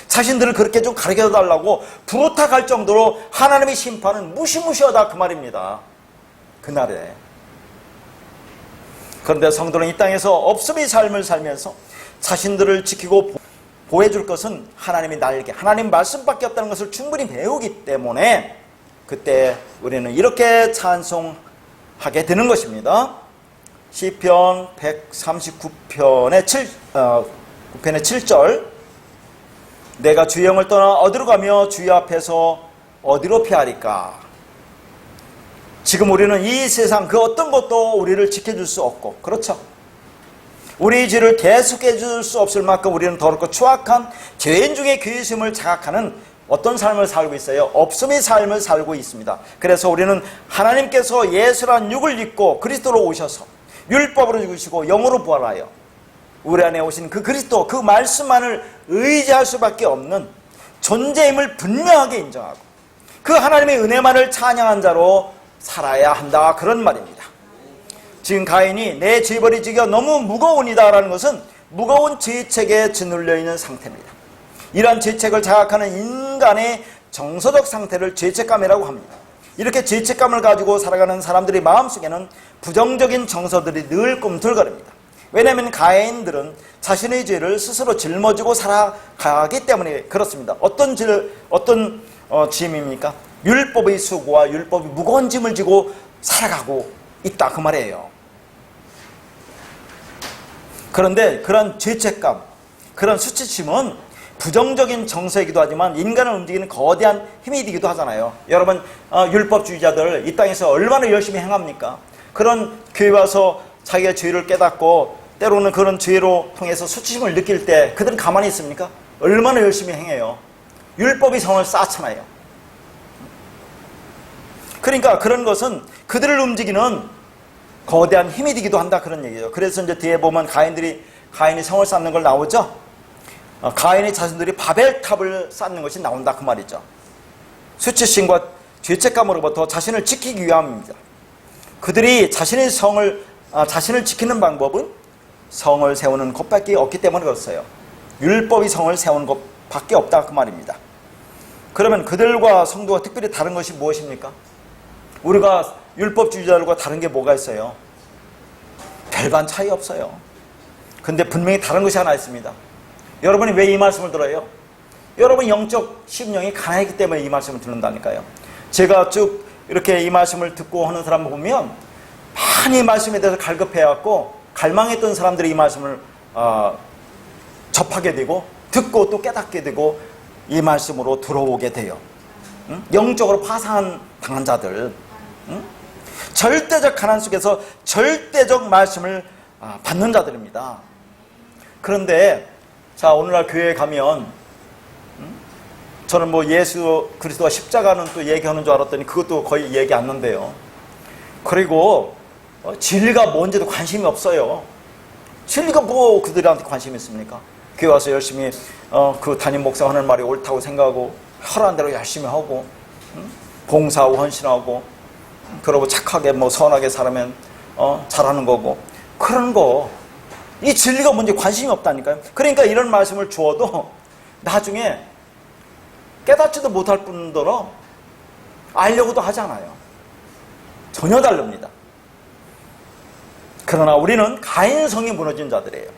자신들을 그렇게 좀 가르쳐달라고 부탁할 정도로 하나님의 심판은 무시무시하다 그 말입니다. 그날에. 그런데 성도는 이 땅에서 없음의 삶을 살면서 자신들을 지키고 보호해줄 것은 하나님의 날개, 하나님 말씀밖에 없다는 것을 충분히 배우기 때문에 그때 우리는 이렇게 찬송하게 되는 것입니다. 시편 139편의 7절 내가 주의 영을 떠나 어디로 가며 주의 앞에서 어디로 피하리까. 지금 우리는 이 세상 그 어떤 것도 우리를 지켜줄 수 없고, 그렇죠? 우리 죄를 대속해 줄 수 없을 만큼 우리는 더럽고 추악한 죄인 중에 귀심을 자각하는 어떤 삶을 살고 있어요? 없음의 삶을 살고 있습니다. 그래서 우리는 하나님께서 예수란 육을 입고 그리스도로 오셔서 율법으로 죽으시고 영으로 부활하여 우리 안에 오신 그 그리스도, 그 말씀만을 의지할 수밖에 없는 존재임을 분명하게 인정하고 그 하나님의 은혜만을 찬양한 자로 살아야 한다 그런 말입니다. 지금 가인이 내 죄벌이 지겨 너무 무거우니다라는 것은 무거운 죄책에 짓눌려 있는 상태입니다. 이러한 죄책을 자각하는 인간의 정서적 상태를 죄책감이라고 합니다. 이렇게 죄책감을 가지고 살아가는 사람들의 마음속에는 부정적인 정서들이 늘 꿈틀거립니다. 왜냐하면 가인들은 자신의 죄를 스스로 짊어지고 살아가기 때문에 그렇습니다. 어떤 짐입니까? 율법의 수고와 율법이 무거운 짐을 지고 살아가고 있다 그 말이에요. 그런데 그런 죄책감, 그런 수치심은 부정적인 정서이기도 하지만 인간을 움직이는 거대한 힘이 되기도 하잖아요. 여러분, 율법주의자들 이 땅에서 얼마나 열심히 행합니까? 그런 교회 와서 자기가 죄를 깨닫고 때로는 그런 죄로 통해서 수치심을 느낄 때 그들은 가만히 있습니까? 얼마나 열심히 행해요. 율법의 성을 쌓잖아요. 그러니까 그런 것은 그들을 움직이는 거대한 힘이 되기도 한다 그런 얘기죠. 그래서 이제 뒤에 보면 가인이 성을 쌓는 걸 나오죠. 가인이 자신들이 바벨탑을 쌓는 것이 나온다 그 말이죠. 수치심과 죄책감으로부터 자신을 지키기 위함입니다. 그들이 자신을 지키는 방법은 성을 세우는 것밖에 없기 때문에 그렇어요. 율법이 성을 세우는 것밖에 없다 그 말입니다. 그러면 그들과 성도가 특별히 다른 것이 무엇입니까? 우리가 율법주의자들과 다른 게 뭐가 있어요? 별반 차이 없어요. 근데 분명히 다른 것이 하나 있습니다. 여러분이 왜 이 말씀을 들어요? 여러분 영적 심령이 가난하기 때문에 이 말씀을 듣는다니까요. 제가 쭉 이렇게 이 말씀을 듣고 하는 사람을 보면 많이 이 말씀에 대해서 갈급해갖고 갈망했던 사람들이 이 말씀을 접하게 되고 듣고 또 깨닫게 되고 이 말씀으로 들어오게 돼요. 응? 영적으로 파산 당한 자들, 응? 절대적 가난 속에서 절대적 말씀을 받는 자들입니다. 그런데 자, 오늘날 교회에 가면 저는 뭐 예수 그리스도와 십자가는 또 얘기하는 줄 알았더니 그것도 거의 얘기 안 하는데요. 그리고 진리가 뭔지도 관심이 없어요. 진리가 뭐 그들한테 관심이 있습니까? 교회 와서 열심히 그 담임 목사가 하는 말이 옳다고 생각하고 하라는 대로 열심히 하고 봉사하고 헌신하고 그러고 착하게 뭐 선하게 살면 잘하는 거고 그런 거 이 진리가 뭔지 관심이 없다니까요. 그러니까 이런 말씀을 주어도 나중에 깨닫지도 못할 뿐더러 알려고도 하지 않아요. 전혀 다릅니다. 그러나 우리는 가인성이 무너진 자들이에요.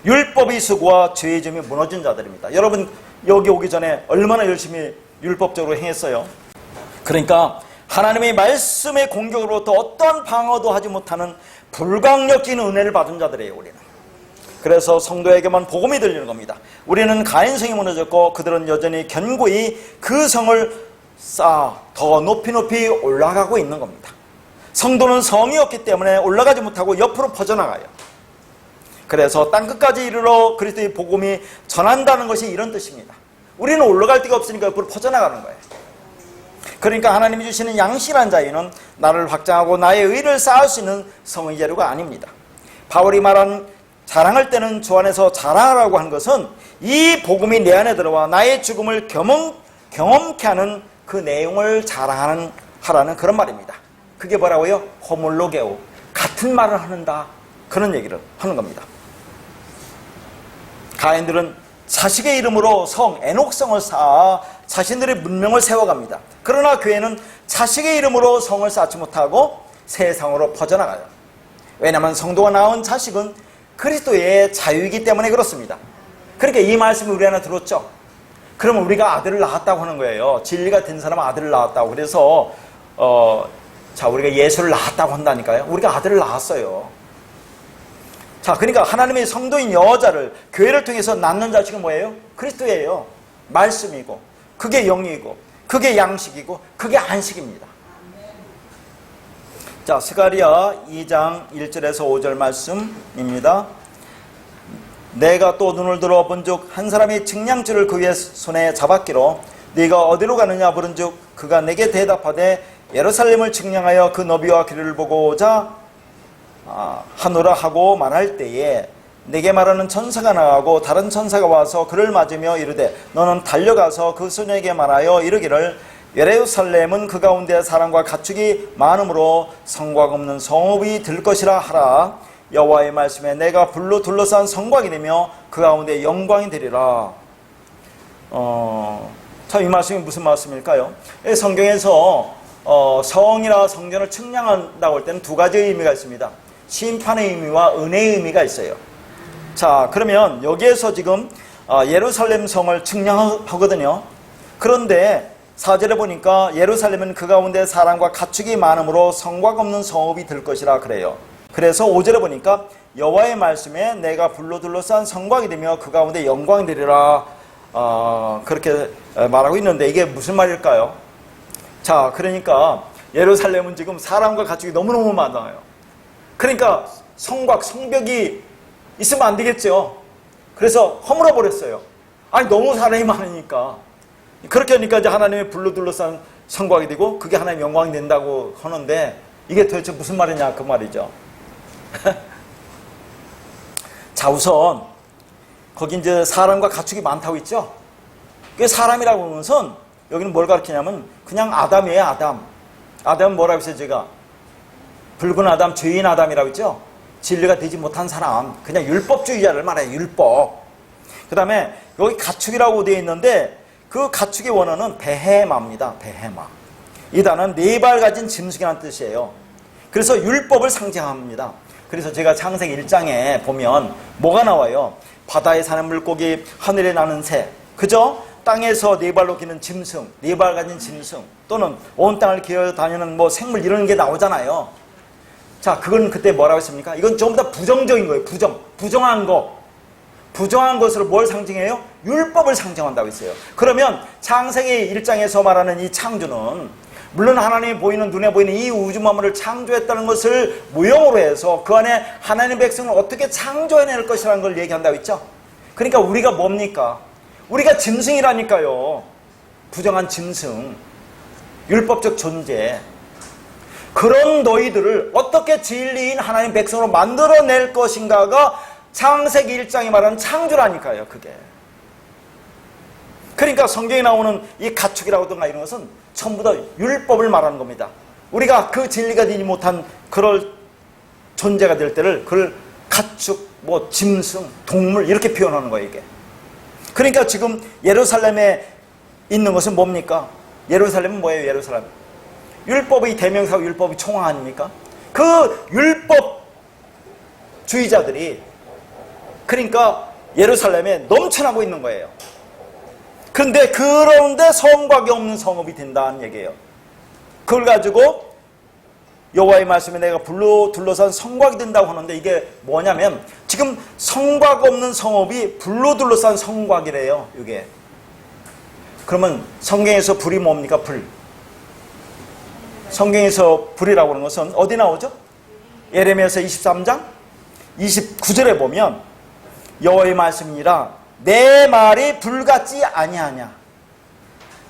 율법의 수고와 죄의 점이 무너진 자들입니다. 여러분 여기 오기 전에 얼마나 열심히 율법적으로 행했어요. 그러니까 하나님의 말씀의 공격으로부터 어떠한 방어도 하지 못하는 불강력진 은혜를 받은 자들이에요. 우리는. 그래서 성도에게만 복음이 들리는 겁니다. 우리는 가인성이 무너졌고 그들은 여전히 견고히 그 성을 쌓아 더 높이 올라가고 있는 겁니다. 성도는 성이 없기 때문에 올라가지 못하고 옆으로 퍼져나가요. 그래서 땅끝까지 이르러 그리스도의 복음이 전한다는 것이 이런 뜻입니다. 우리는 올라갈 데가 없으니까 옆으로 퍼져나가는 거예요. 그러니까 하나님이 주시는 양실한 자유는 나를 확장하고 나의 의를 쌓을 수 있는 성의 재료가 아닙니다. 바울이 말한 자랑할 때는 주 안에서 자랑하라고 한 것은 이 복음이 내 안에 들어와 나의 죽음을 경험케 하는 그 내용을 자랑하라는 그런 말입니다. 그게 뭐라고요? 호몰로게오. 같은 말을 하는다. 그런 얘기를 하는 겁니다. 가인들은 자식의 이름으로 에녹성을 쌓아 자신들의 문명을 세워갑니다. 그러나 교회는 자식의 이름으로 성을 쌓지 못하고 세상으로 퍼져나가요. 왜냐하면 성도가 낳은 자식은 그리스도의 자유이기 때문에 그렇습니다. 그러니까 이 말씀을 우리 하나 들었죠. 그러면 우리가 아들을 낳았다고 하는 거예요. 진리가 된 사람은 아들을 낳았다고. 그래서 우리가 예수를 낳았다고 한다니까요. 우리가 아들을 낳았어요. 자, 그러니까 하나님의 성도인 여자를 교회를 통해서 낳는 자식은 뭐예요? 그리스도예요. 말씀이고 그게 영이고 그게 양식이고 그게 안식입니다. 자, 스가랴 2장 1절에서 5절 말씀입니다. 내가 또 눈을 들어 본즉 한 사람이 측량줄을 그 위에 손에 잡았기로 네가 어디로 가느냐 부른즉 그가 내게 대답하되 예루살렘을 측량하여 그 너비와 길이를 보고자 하노라 하고 말할 때에 내게 말하는 천사가 나가고 다른 천사가 와서 그를 맞으며 이르되 너는 달려가서 그 소녀에게 말하여 이르기를 예루살렘은 그 가운데 사람과 가축이 많으므로 성곽 없는 성읍이 될 것이라 하라. 여호와의 말씀에 내가 불로 둘러싼 성곽이 되며 그 가운데 영광이 되리라. 참 이 말씀이 무슨 말씀일까요? 성경에서 성이나 성전을 측량한다고 할 때는 두 가지 의미가 있습니다. 심판의 의미와 은혜의 의미가 있어요. 자, 그러면 여기에서 지금 예루살렘 성을 측량하거든요. 그런데 4절에 보니까 예루살렘은 그 가운데 사람과 가축이 많으므로 성곽 없는 성읍이 될 것이라 그래요. 그래서 5절에 보니까 여호와의 말씀에 내가 불로 둘러싼 성곽이 되며 그 가운데 영광이 되리라 그렇게 말하고 있는데 이게 무슨 말일까요? 자, 그러니까 예루살렘은 지금 사람과 가축이 너무너무 많아요. 그러니까 성곽, 성벽이 있으면 안 되겠죠. 그래서 허물어 버렸어요. 아니 너무 사람이 많으니까. 그렇게 하니까 이제 하나님의 불로 둘러싼 성곽이 되고 그게 하나님의 영광이 된다고 하는데 이게 도대체 무슨 말이냐 그 말이죠. 자, 우선 거기 이제 사람과 가축이 많다고 있죠. 그게 사람이라고 하는 것은 여기는 뭘 가르치냐면 그냥 아담이에요. 아담은 뭐라고 했어요? 제가 붉은 아담, 죄인 아담이라고 했죠. 진리가 되지 못한 사람, 그냥 율법주의자를 말해요. 율법. 그 다음에 여기 가축이라고 되어 있는데 그 가축의 원어는 베헤마입니다. 베헤마. 이 단어는 네 발 가진 짐승이라는 뜻이에요. 그래서 율법을 상징합니다. 그래서 제가 창세기 1장에 보면 뭐가 나와요? 바다에 사는 물고기, 하늘에 나는 새, 그죠? 땅에서 네 발로 기는 짐승, 네 발 가진 짐승, 또는 온 땅을 기어 다니는 뭐 생물 이런 게 나오잖아요. 자, 그건 그때 뭐라고 했습니까? 이건 전부 다 부정적인 거예요. 부정한 거. 부정한 것으로 뭘 상징해요? 율법을 상징한다고 했어요. 그러면 창세기 1장에서 말하는 이 창조는 물론 하나님이 보이는 눈에 보이는 이 우주 만물을 창조했다는 것을 모형으로 해서 그 안에 하나님의 백성을 어떻게 창조해낼 것이라는 걸 얘기한다고 했죠. 그러니까 우리가 뭡니까? 우리가 짐승이라니까요. 부정한 짐승, 율법적 존재. 그런 너희들을 어떻게 진리인 하나님 백성으로 만들어낼 것인가가 창세기 1장이 말하는 창조라니까요, 그게. 그러니까 성경에 나오는 이 가축이라든가 이런 것은 전부 다 율법을 말하는 겁니다. 우리가 그 진리가 되지 못한 그럴 존재가 될 때를 그걸 가축, 뭐 짐승, 동물 이렇게 표현하는 거예요, 이게. 그러니까 지금 예루살렘에 있는 것은 뭡니까? 예루살렘은 뭐예요, 예루살렘? 율법의 대명사고 율법의 총화 아닙니까? 그 율법주의자들이 그러니까 예루살렘에 넘쳐나고 있는 거예요. 그런데 그런데 성곽이 없는 성읍이 된다는 얘기예요. 그걸 가지고 여호와의 말씀에 내가 불로 둘러싼 성곽이 된다고 하는데 이게 뭐냐면 지금 성곽 없는 성읍이 불로 둘러싼 성곽이래요. 이게. 그러면 성경에서 불이 뭡니까? 불. 성경에서 불이라고 하는 것은 어디 나오죠? 예레미야서 23장 29절에 보면 여호와의 말씀이니라 내 말이 불같지 아니하냐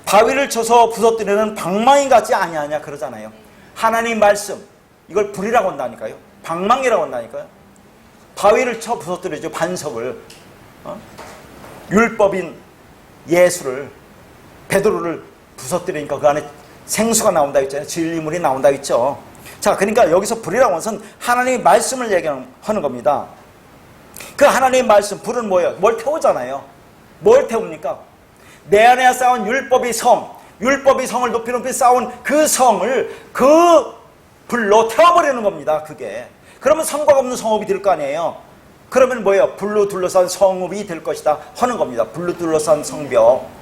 바위를 쳐서 부서뜨리는 방망이 같지 아니하냐 그러잖아요. 하나님 말씀 이걸 불이라고 한다니까요. 방망이라고 한다니까요. 바위를 쳐 부서뜨리죠. 반석을 율법인 예수를 베드로를 부서뜨리니까 그 안에 생수가 나온다 했잖아요. 진리물이 나온다 했죠. 자, 그러니까 여기서 불이라고 하는 것은 하나님의 말씀을 얘기하는 겁니다. 그 하나님의 말씀, 불은 뭐예요? 뭘 태우잖아요. 뭘 태웁니까? 내 안에 쌓은 율법의 성, 율법의 성을 높이 쌓은 그 성을 그 불로 태워버리는 겁니다. 그게. 그러면 성곽 없는 성읍이 될 거 아니에요. 그러면 뭐예요? 불로 둘러싼 성읍이 될 것이다 하는 겁니다. 불로 둘러싼 성벽.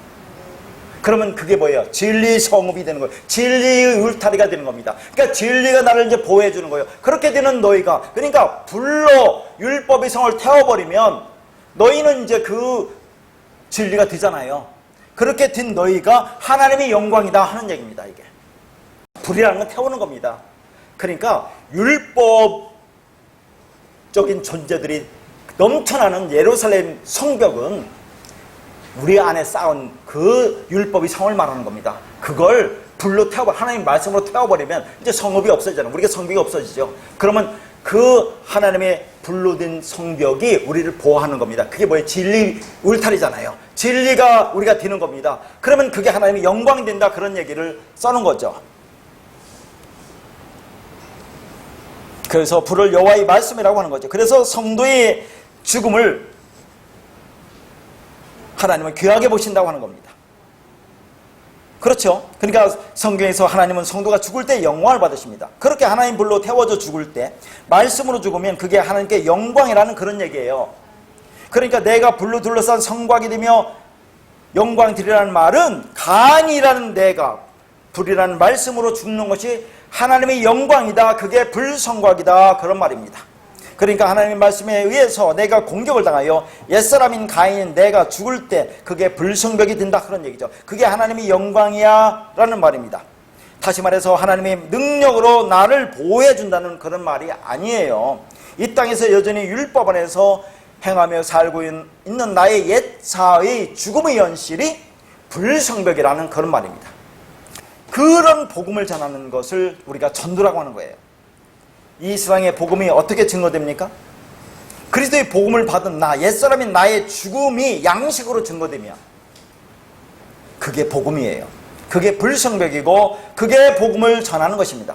그러면 그게 뭐예요? 진리의 성읍이 되는 거예요. 진리의 울타리가 되는 겁니다. 그러니까 진리가 나를 이제 보호해 주는 거예요. 그렇게 되는 너희가, 그러니까 불로 율법의 성을 태워버리면 너희는 이제 그 진리가 되잖아요. 그렇게 된 너희가 하나님의 영광이다 하는 얘기입니다. 이게 불이라는 건 태우는 겁니다. 그러니까 율법적인 존재들이 넘쳐나는 예루살렘 성벽은 우리 안에 쌓은 그 율법의 성을 말하는 겁니다. 그걸 불로 하나님 말씀으로 태워버리면 이제 성읍이 없어지잖아요. 우리가 성벽이 없어지죠. 그러면 그 하나님의 불로 된 성벽이 우리를 보호하는 겁니다. 그게 뭐예요? 진리 울타리잖아요. 진리가 우리가 되는 겁니다. 그러면 그게 하나님의 영광이 된다 그런 얘기를 써놓은 거죠. 그래서 불을 여호와의 말씀이라고 하는 거죠. 그래서 성도의 죽음을 하나님은 귀하게 보신다고 하는 겁니다. 그렇죠? 그러니까 성경에서 하나님은 성도가 죽을 때 영광을 받으십니다. 그렇게 하나님 불로 태워져 죽을 때 말씀으로 죽으면 그게 하나님께 영광이라는 그런 얘기예요. 그러니까 내가 불로 둘러싼 성곽이 되며 영광 드리라는 말은 간이라는 내가 불이라는 말씀으로 죽는 것이 하나님의 영광이다. 그게 불성곽이다. 그런 말입니다. 그러니까 하나님의 말씀에 의해서 내가 공격을 당하여 옛사람인 가인인 내가 죽을 때 그게 불성벽이 된다 그런 얘기죠. 그게 하나님의 영광이야 라는 말입니다. 다시 말해서 하나님의 능력으로 나를 보호해 준다는 그런 말이 아니에요. 이 땅에서 여전히 율법 안에서 행하며 살고 있는 나의 옛사의 죽음의 현실이 불성벽이라는 그런 말입니다. 그런 복음을 전하는 것을 우리가 전도라고 하는 거예요. 이 세상의 복음이 어떻게 증거됩니까? 그리스도의 복음을 받은 나, 옛사람인 나의 죽음이 양식으로 증거되면 그게 복음이에요. 그게 불성벽이고 그게 복음을 전하는 것입니다.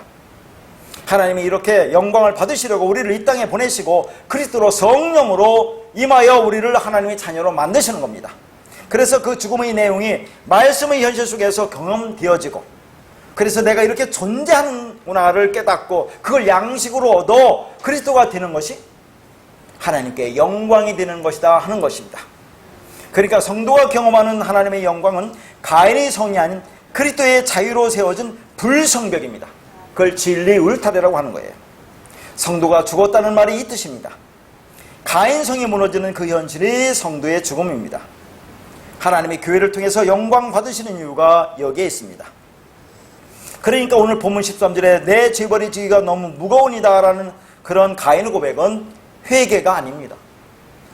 하나님이 이렇게 영광을 받으시려고 우리를 이 땅에 보내시고 그리스도로 성령으로 임하여 우리를 하나님의 자녀로 만드시는 겁니다. 그래서 그 죽음의 내용이 말씀의 현실 속에서 경험되어지고 그래서 내가 이렇게 존재하는구나를 깨닫고 그걸 양식으로 얻어 그리스도가 되는 것이 하나님께 영광이 되는 것이다 하는 것입니다. 그러니까 성도가 경험하는 하나님의 영광은 가인의 성이 아닌 그리스도의 자유로 세워진 불성벽입니다. 그걸 진리 울타리라고 하는 거예요. 성도가 죽었다는 말이 이 뜻입니다. 가인성이 무너지는 그 현실이 성도의 죽음입니다. 하나님의 교회를 통해서 영광 받으시는 이유가 여기에 있습니다. 그러니까 오늘 본문 13절에 내 죄벌이 지기가 너무 무거우니다 라는 그런 가인의 고백은 회개가 아닙니다.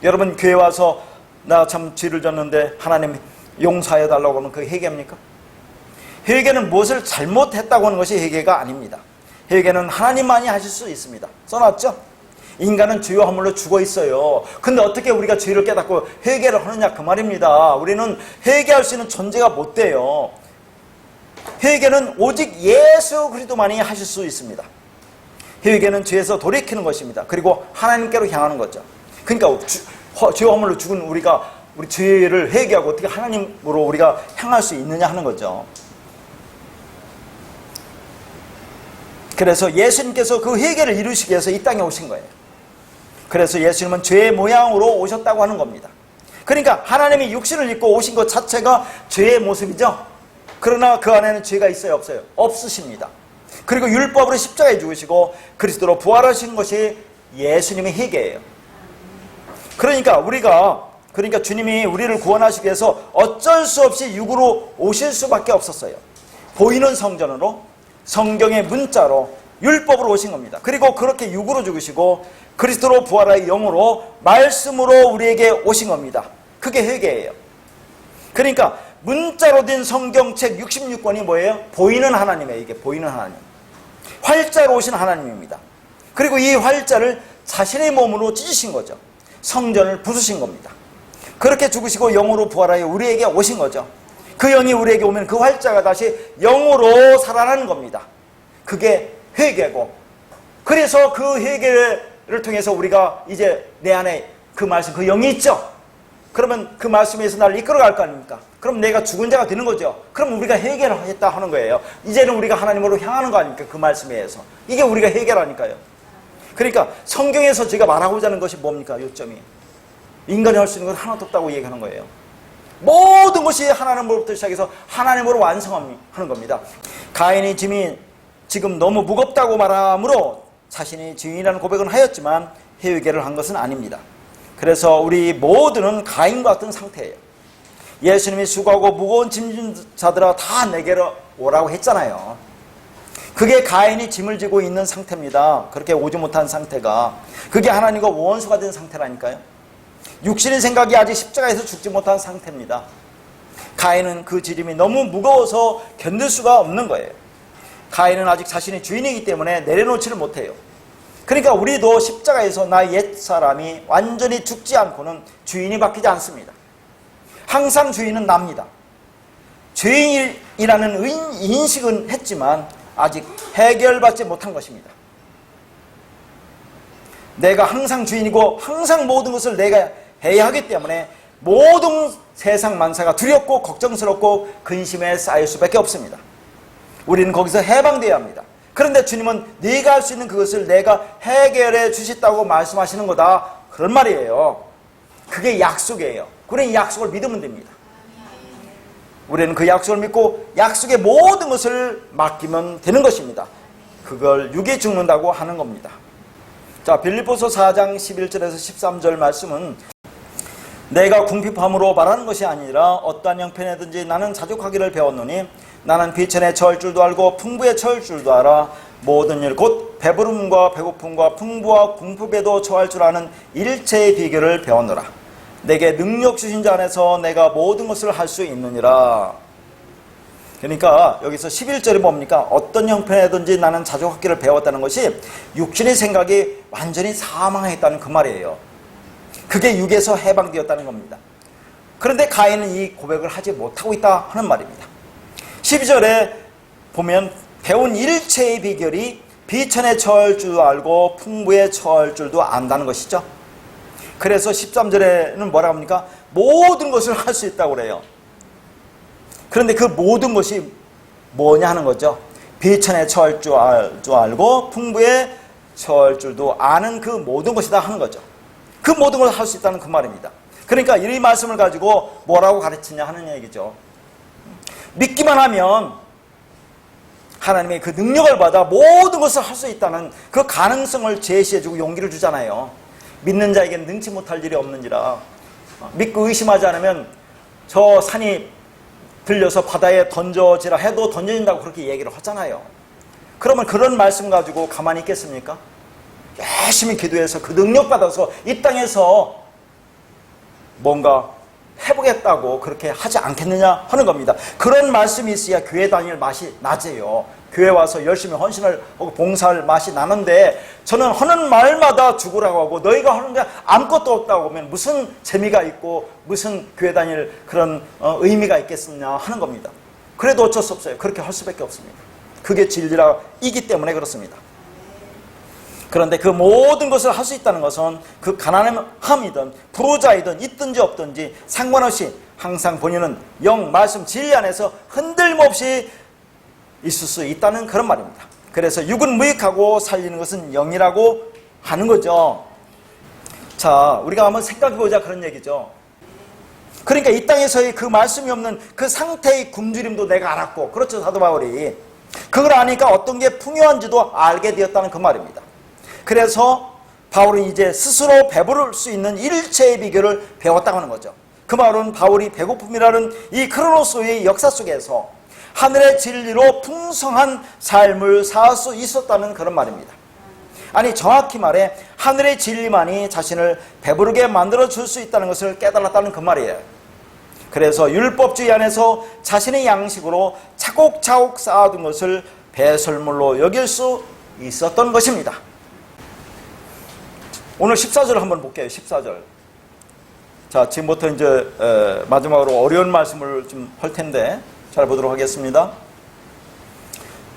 여러분 교회 와서 나 참 죄를 졌는데 하나님 용서해 달라고 하면 그게 회개입니까? 회개는 무엇을 잘못했다고 하는 것이 회개가 아닙니다. 회개는 하나님만이 하실 수 있습니다. 써놨죠? 인간은 죄와 허물로 죽어 있어요. 근데 어떻게 우리가 죄를 깨닫고 회개를 하느냐 그 말입니다. 우리는 회개할 수 있는 존재가 못 돼요. 회개는 오직 예수 그리스도만이 하실 수 있습니다. 회개는 죄에서 돌이키는 것입니다. 그리고 하나님께로 향하는 거죠. 그러니까 죄와 허물로 죽은 우리가 우리 죄를 회개하고 어떻게 하나님으로 우리가 향할 수 있느냐 하는 거죠. 그래서 예수님께서 그 회개를 이루시기 위해서 이 땅에 오신 거예요. 그래서 예수님은 죄의 모양으로 오셨다고 하는 겁니다. 그러니까 하나님이 육신을 입고 오신 것 자체가 죄의 모습이죠. 그러나 그 안에는 죄가 있어요, 없어요? 없으십니다. 그리고 율법으로 십자가에 죽으시고 그리스도로 부활하신 것이 예수님의 회개예요. 그러니까 주님이 우리를 구원하시기 위해서 어쩔 수 없이 육으로 오실 수밖에 없었어요. 보이는 성전으로, 성경의 문자로, 율법으로 오신 겁니다. 그리고 그렇게 육으로 죽으시고 그리스도로 부활하여 영으로 말씀으로 우리에게 오신 겁니다. 그게 회개예요. 그러니까 문자로 된 성경책 66권이 뭐예요? 보이는 하나님이에요. 이게 보이는 하나님. 활자로 오신 하나님입니다. 그리고 이 활자를 자신의 몸으로 찢으신 거죠. 성전을 부수신 겁니다. 그렇게 죽으시고 영으로 부활하여 우리에게 오신 거죠. 그 영이 우리에게 오면 그 활자가 다시 영으로 살아나는 겁니다. 그게 회개고, 그래서 그 회개를 통해서 우리가 이제 내 안에 그 말씀, 그 영이 있죠. 그러면 그 말씀에서 나를 이끌어갈 거 아닙니까? 그럼 내가 죽은 자가 되는 거죠. 그럼 우리가 회개를 했다 하는 거예요. 이제는 우리가 하나님으로 향하는 거 아닙니까? 그 말씀에 의해서. 이게 우리가 회개라니까요. 그러니까 성경에서 제가 말하고자 하는 것이 뭡니까? 요점이 인간이 할 수 있는 건 하나도 없다고 얘기하는 거예요. 모든 것이 하나님으로부터 시작해서 하나님으로 완성하는 겁니다. 가인이 짐이 지금 너무 무겁다고 말함으로 자신이 죄인이라는 고백은 하였지만 회개를 한 것은 아닙니다. 그래서 우리 모두는 가인과 같은 상태예요. 예수님이 수고하고 무거운 짐진 자들아 다 내게로 오라고 했잖아요. 그게 가인이 짐을 지고 있는 상태입니다. 그렇게 오지 못한 상태가. 그게 하나님과 원수가 된 상태라니까요. 육신의 생각이 아직 십자가에서 죽지 못한 상태입니다. 가인은 그 짐이 너무 무거워서 견딜 수가 없는 거예요. 가인은 아직 자신이 주인이기 때문에 내려놓지를 못해요. 그러니까 우리도 십자가에서 나의 옛사람이 완전히 죽지 않고는 주인이 바뀌지 않습니다. 항상 주인은 납니다. 죄인이라는 인식은 했지만 아직 해결받지 못한 것입니다. 내가 항상 주인이고 항상 모든 것을 내가 해야 하기 때문에 모든 세상 만사가 두렵고 걱정스럽고 근심에 쌓일 수밖에 없습니다. 우리는 거기서 해방되어야 합니다. 그런데 주님은 네가 할 수 있는 그것을 내가 해결해 주셨다고 말씀하시는 거다. 그런 말이에요. 그게 약속이에요. 우리는 약속을 믿으면 됩니다. 우리는 그 약속을 믿고 약속의 모든 것을 맡기면 되는 것입니다. 그걸 육이 죽는다고 하는 겁니다. 자, 빌립보서 4장 11절에서 13절 말씀은 내가 궁핍함으로 말하는 것이 아니라 어떠한 형편이든지 나는 자족하기를 배웠노니 나는 비천에 처할 줄도 알고 풍부에 처할 줄도 알아 모든 일 곧 배부름과 배고픔과 풍부와 궁핍에도 처할 줄 아는 일체의 비결을 배웠노라. 내게 능력 주신 자 안에서 내가 모든 것을 할 수 있느니라. 그러니까 여기서 11절이 뭡니까? 어떤 형편이든지 나는 자족하기를 배웠다는 것이 육신의 생각이 완전히 사망했다는 그 말이에요. 그게 육에서 해방되었다는 겁니다. 그런데 가인은 이 고백을 하지 못하고 있다 하는 말입니다. 12절에 보면 배운 일체의 비결이 비천에 처할 줄도 알고 풍부에 처할 줄도 안다는 것이죠. 그래서 13절에는 뭐라고 합니까? 모든 것을 할 수 있다고 그래요. 그런데 그 모든 것이 뭐냐 하는 거죠. 비천에 처할 줄 알고 풍부에 처할 줄도 아는 그 모든 것이다 하는 거죠. 그 모든 걸 할 수 있다는 그 말입니다. 그러니까 이 말씀을 가지고 뭐라고 가르치냐 하는 얘기죠. 믿기만 하면 하나님의 그 능력을 받아 모든 것을 할 수 있다는 그 가능성을 제시해주고 용기를 주잖아요. 믿는 자에게는 능치 못할 일이 없는지라. 믿고 의심하지 않으면 저 산이 들려서 바다에 던져지라 해도 던져진다고 그렇게 얘기를 하잖아요. 그러면 그런 말씀 가지고 가만히 있겠습니까? 열심히 기도해서 그 능력 받아서 이 땅에서 뭔가 해보겠다고 그렇게 하지 않겠느냐 하는 겁니다. 그런 말씀이 있어야 교회 다닐 맛이 나지요. 교회 와서 열심히 헌신을 하고 봉사할 맛이 나는데, 저는 하는 말마다 죽으라고 하고 너희가 하는 게 아무것도 없다고 하면 무슨 재미가 있고 무슨 교회 다닐 그런 의미가 있겠느냐 하는 겁니다. 그래도 어쩔 수 없어요. 그렇게 할 수밖에 없습니다. 그게 진리라이기 때문에 그렇습니다. 그런데 그 모든 것을 할 수 있다는 것은 그 가난함이든 부자이든 있든지 없든지 상관없이 항상 본인은 영, 말씀, 진리 안에서 흔들림 없이 있을 수 있다는 그런 말입니다. 그래서 육은 무익하고 살리는 것은 영이라고 하는 거죠. 자, 우리가 한번 생각해보자 그런 얘기죠. 그러니까 이 땅에서의 그 말씀이 없는 그 상태의 굶주림도 내가 알았고, 그렇죠, 사도 바울이. 그걸 아니까 어떤 게 풍요한지도 알게 되었다는 그 말입니다. 그래서 바울은 이제 스스로 배부를 수 있는 일체의 비결을 배웠다고 하는 거죠. 그 말은 바울이 배고픔이라는 이 크로노스의 역사 속에서 하늘의 진리로 풍성한 삶을 살 수 있었다는 그런 말입니다. 아니, 정확히 말해 하늘의 진리만이 자신을 배부르게 만들어 줄 수 있다는 것을 깨달았다는 그 말이에요. 그래서 율법주의 안에서 자신의 양식으로 차곡차곡 쌓아둔 것을 배설물로 여길 수 있었던 것입니다. 오늘 14절 한번 볼게요. 14절. 자, 지금부터 이제 마지막으로 어려운 말씀을 좀 할 텐데 잘 보도록 하겠습니다.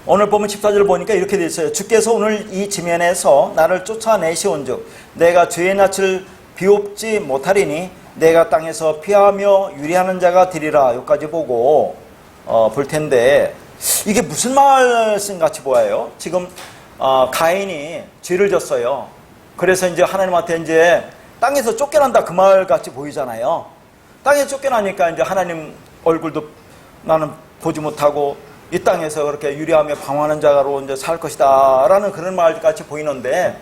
오늘 보면 14절 보니까 이렇게 되어 있어요. 주께서 오늘 이 지면에서 나를 쫓아내시온즉 내가 죄의 낯을 비옵지 못하리니 내가 땅에서 피하며 유리하는 자가 되리라. 여기까지 보고 볼 텐데, 이게 무슨 말씀 같이 보여요? 지금 가인이 죄를 졌어요. 그래서 이제 하나님한테 이제 땅에서 쫓겨난다 그 말 같이 보이잖아요. 땅에서 쫓겨나니까 이제 하나님 얼굴도 나는 보지 못하고 이 땅에서 그렇게 유리하며 방황하는 자로 이제 살 것이다 라는 그런 말 같이 보이는데,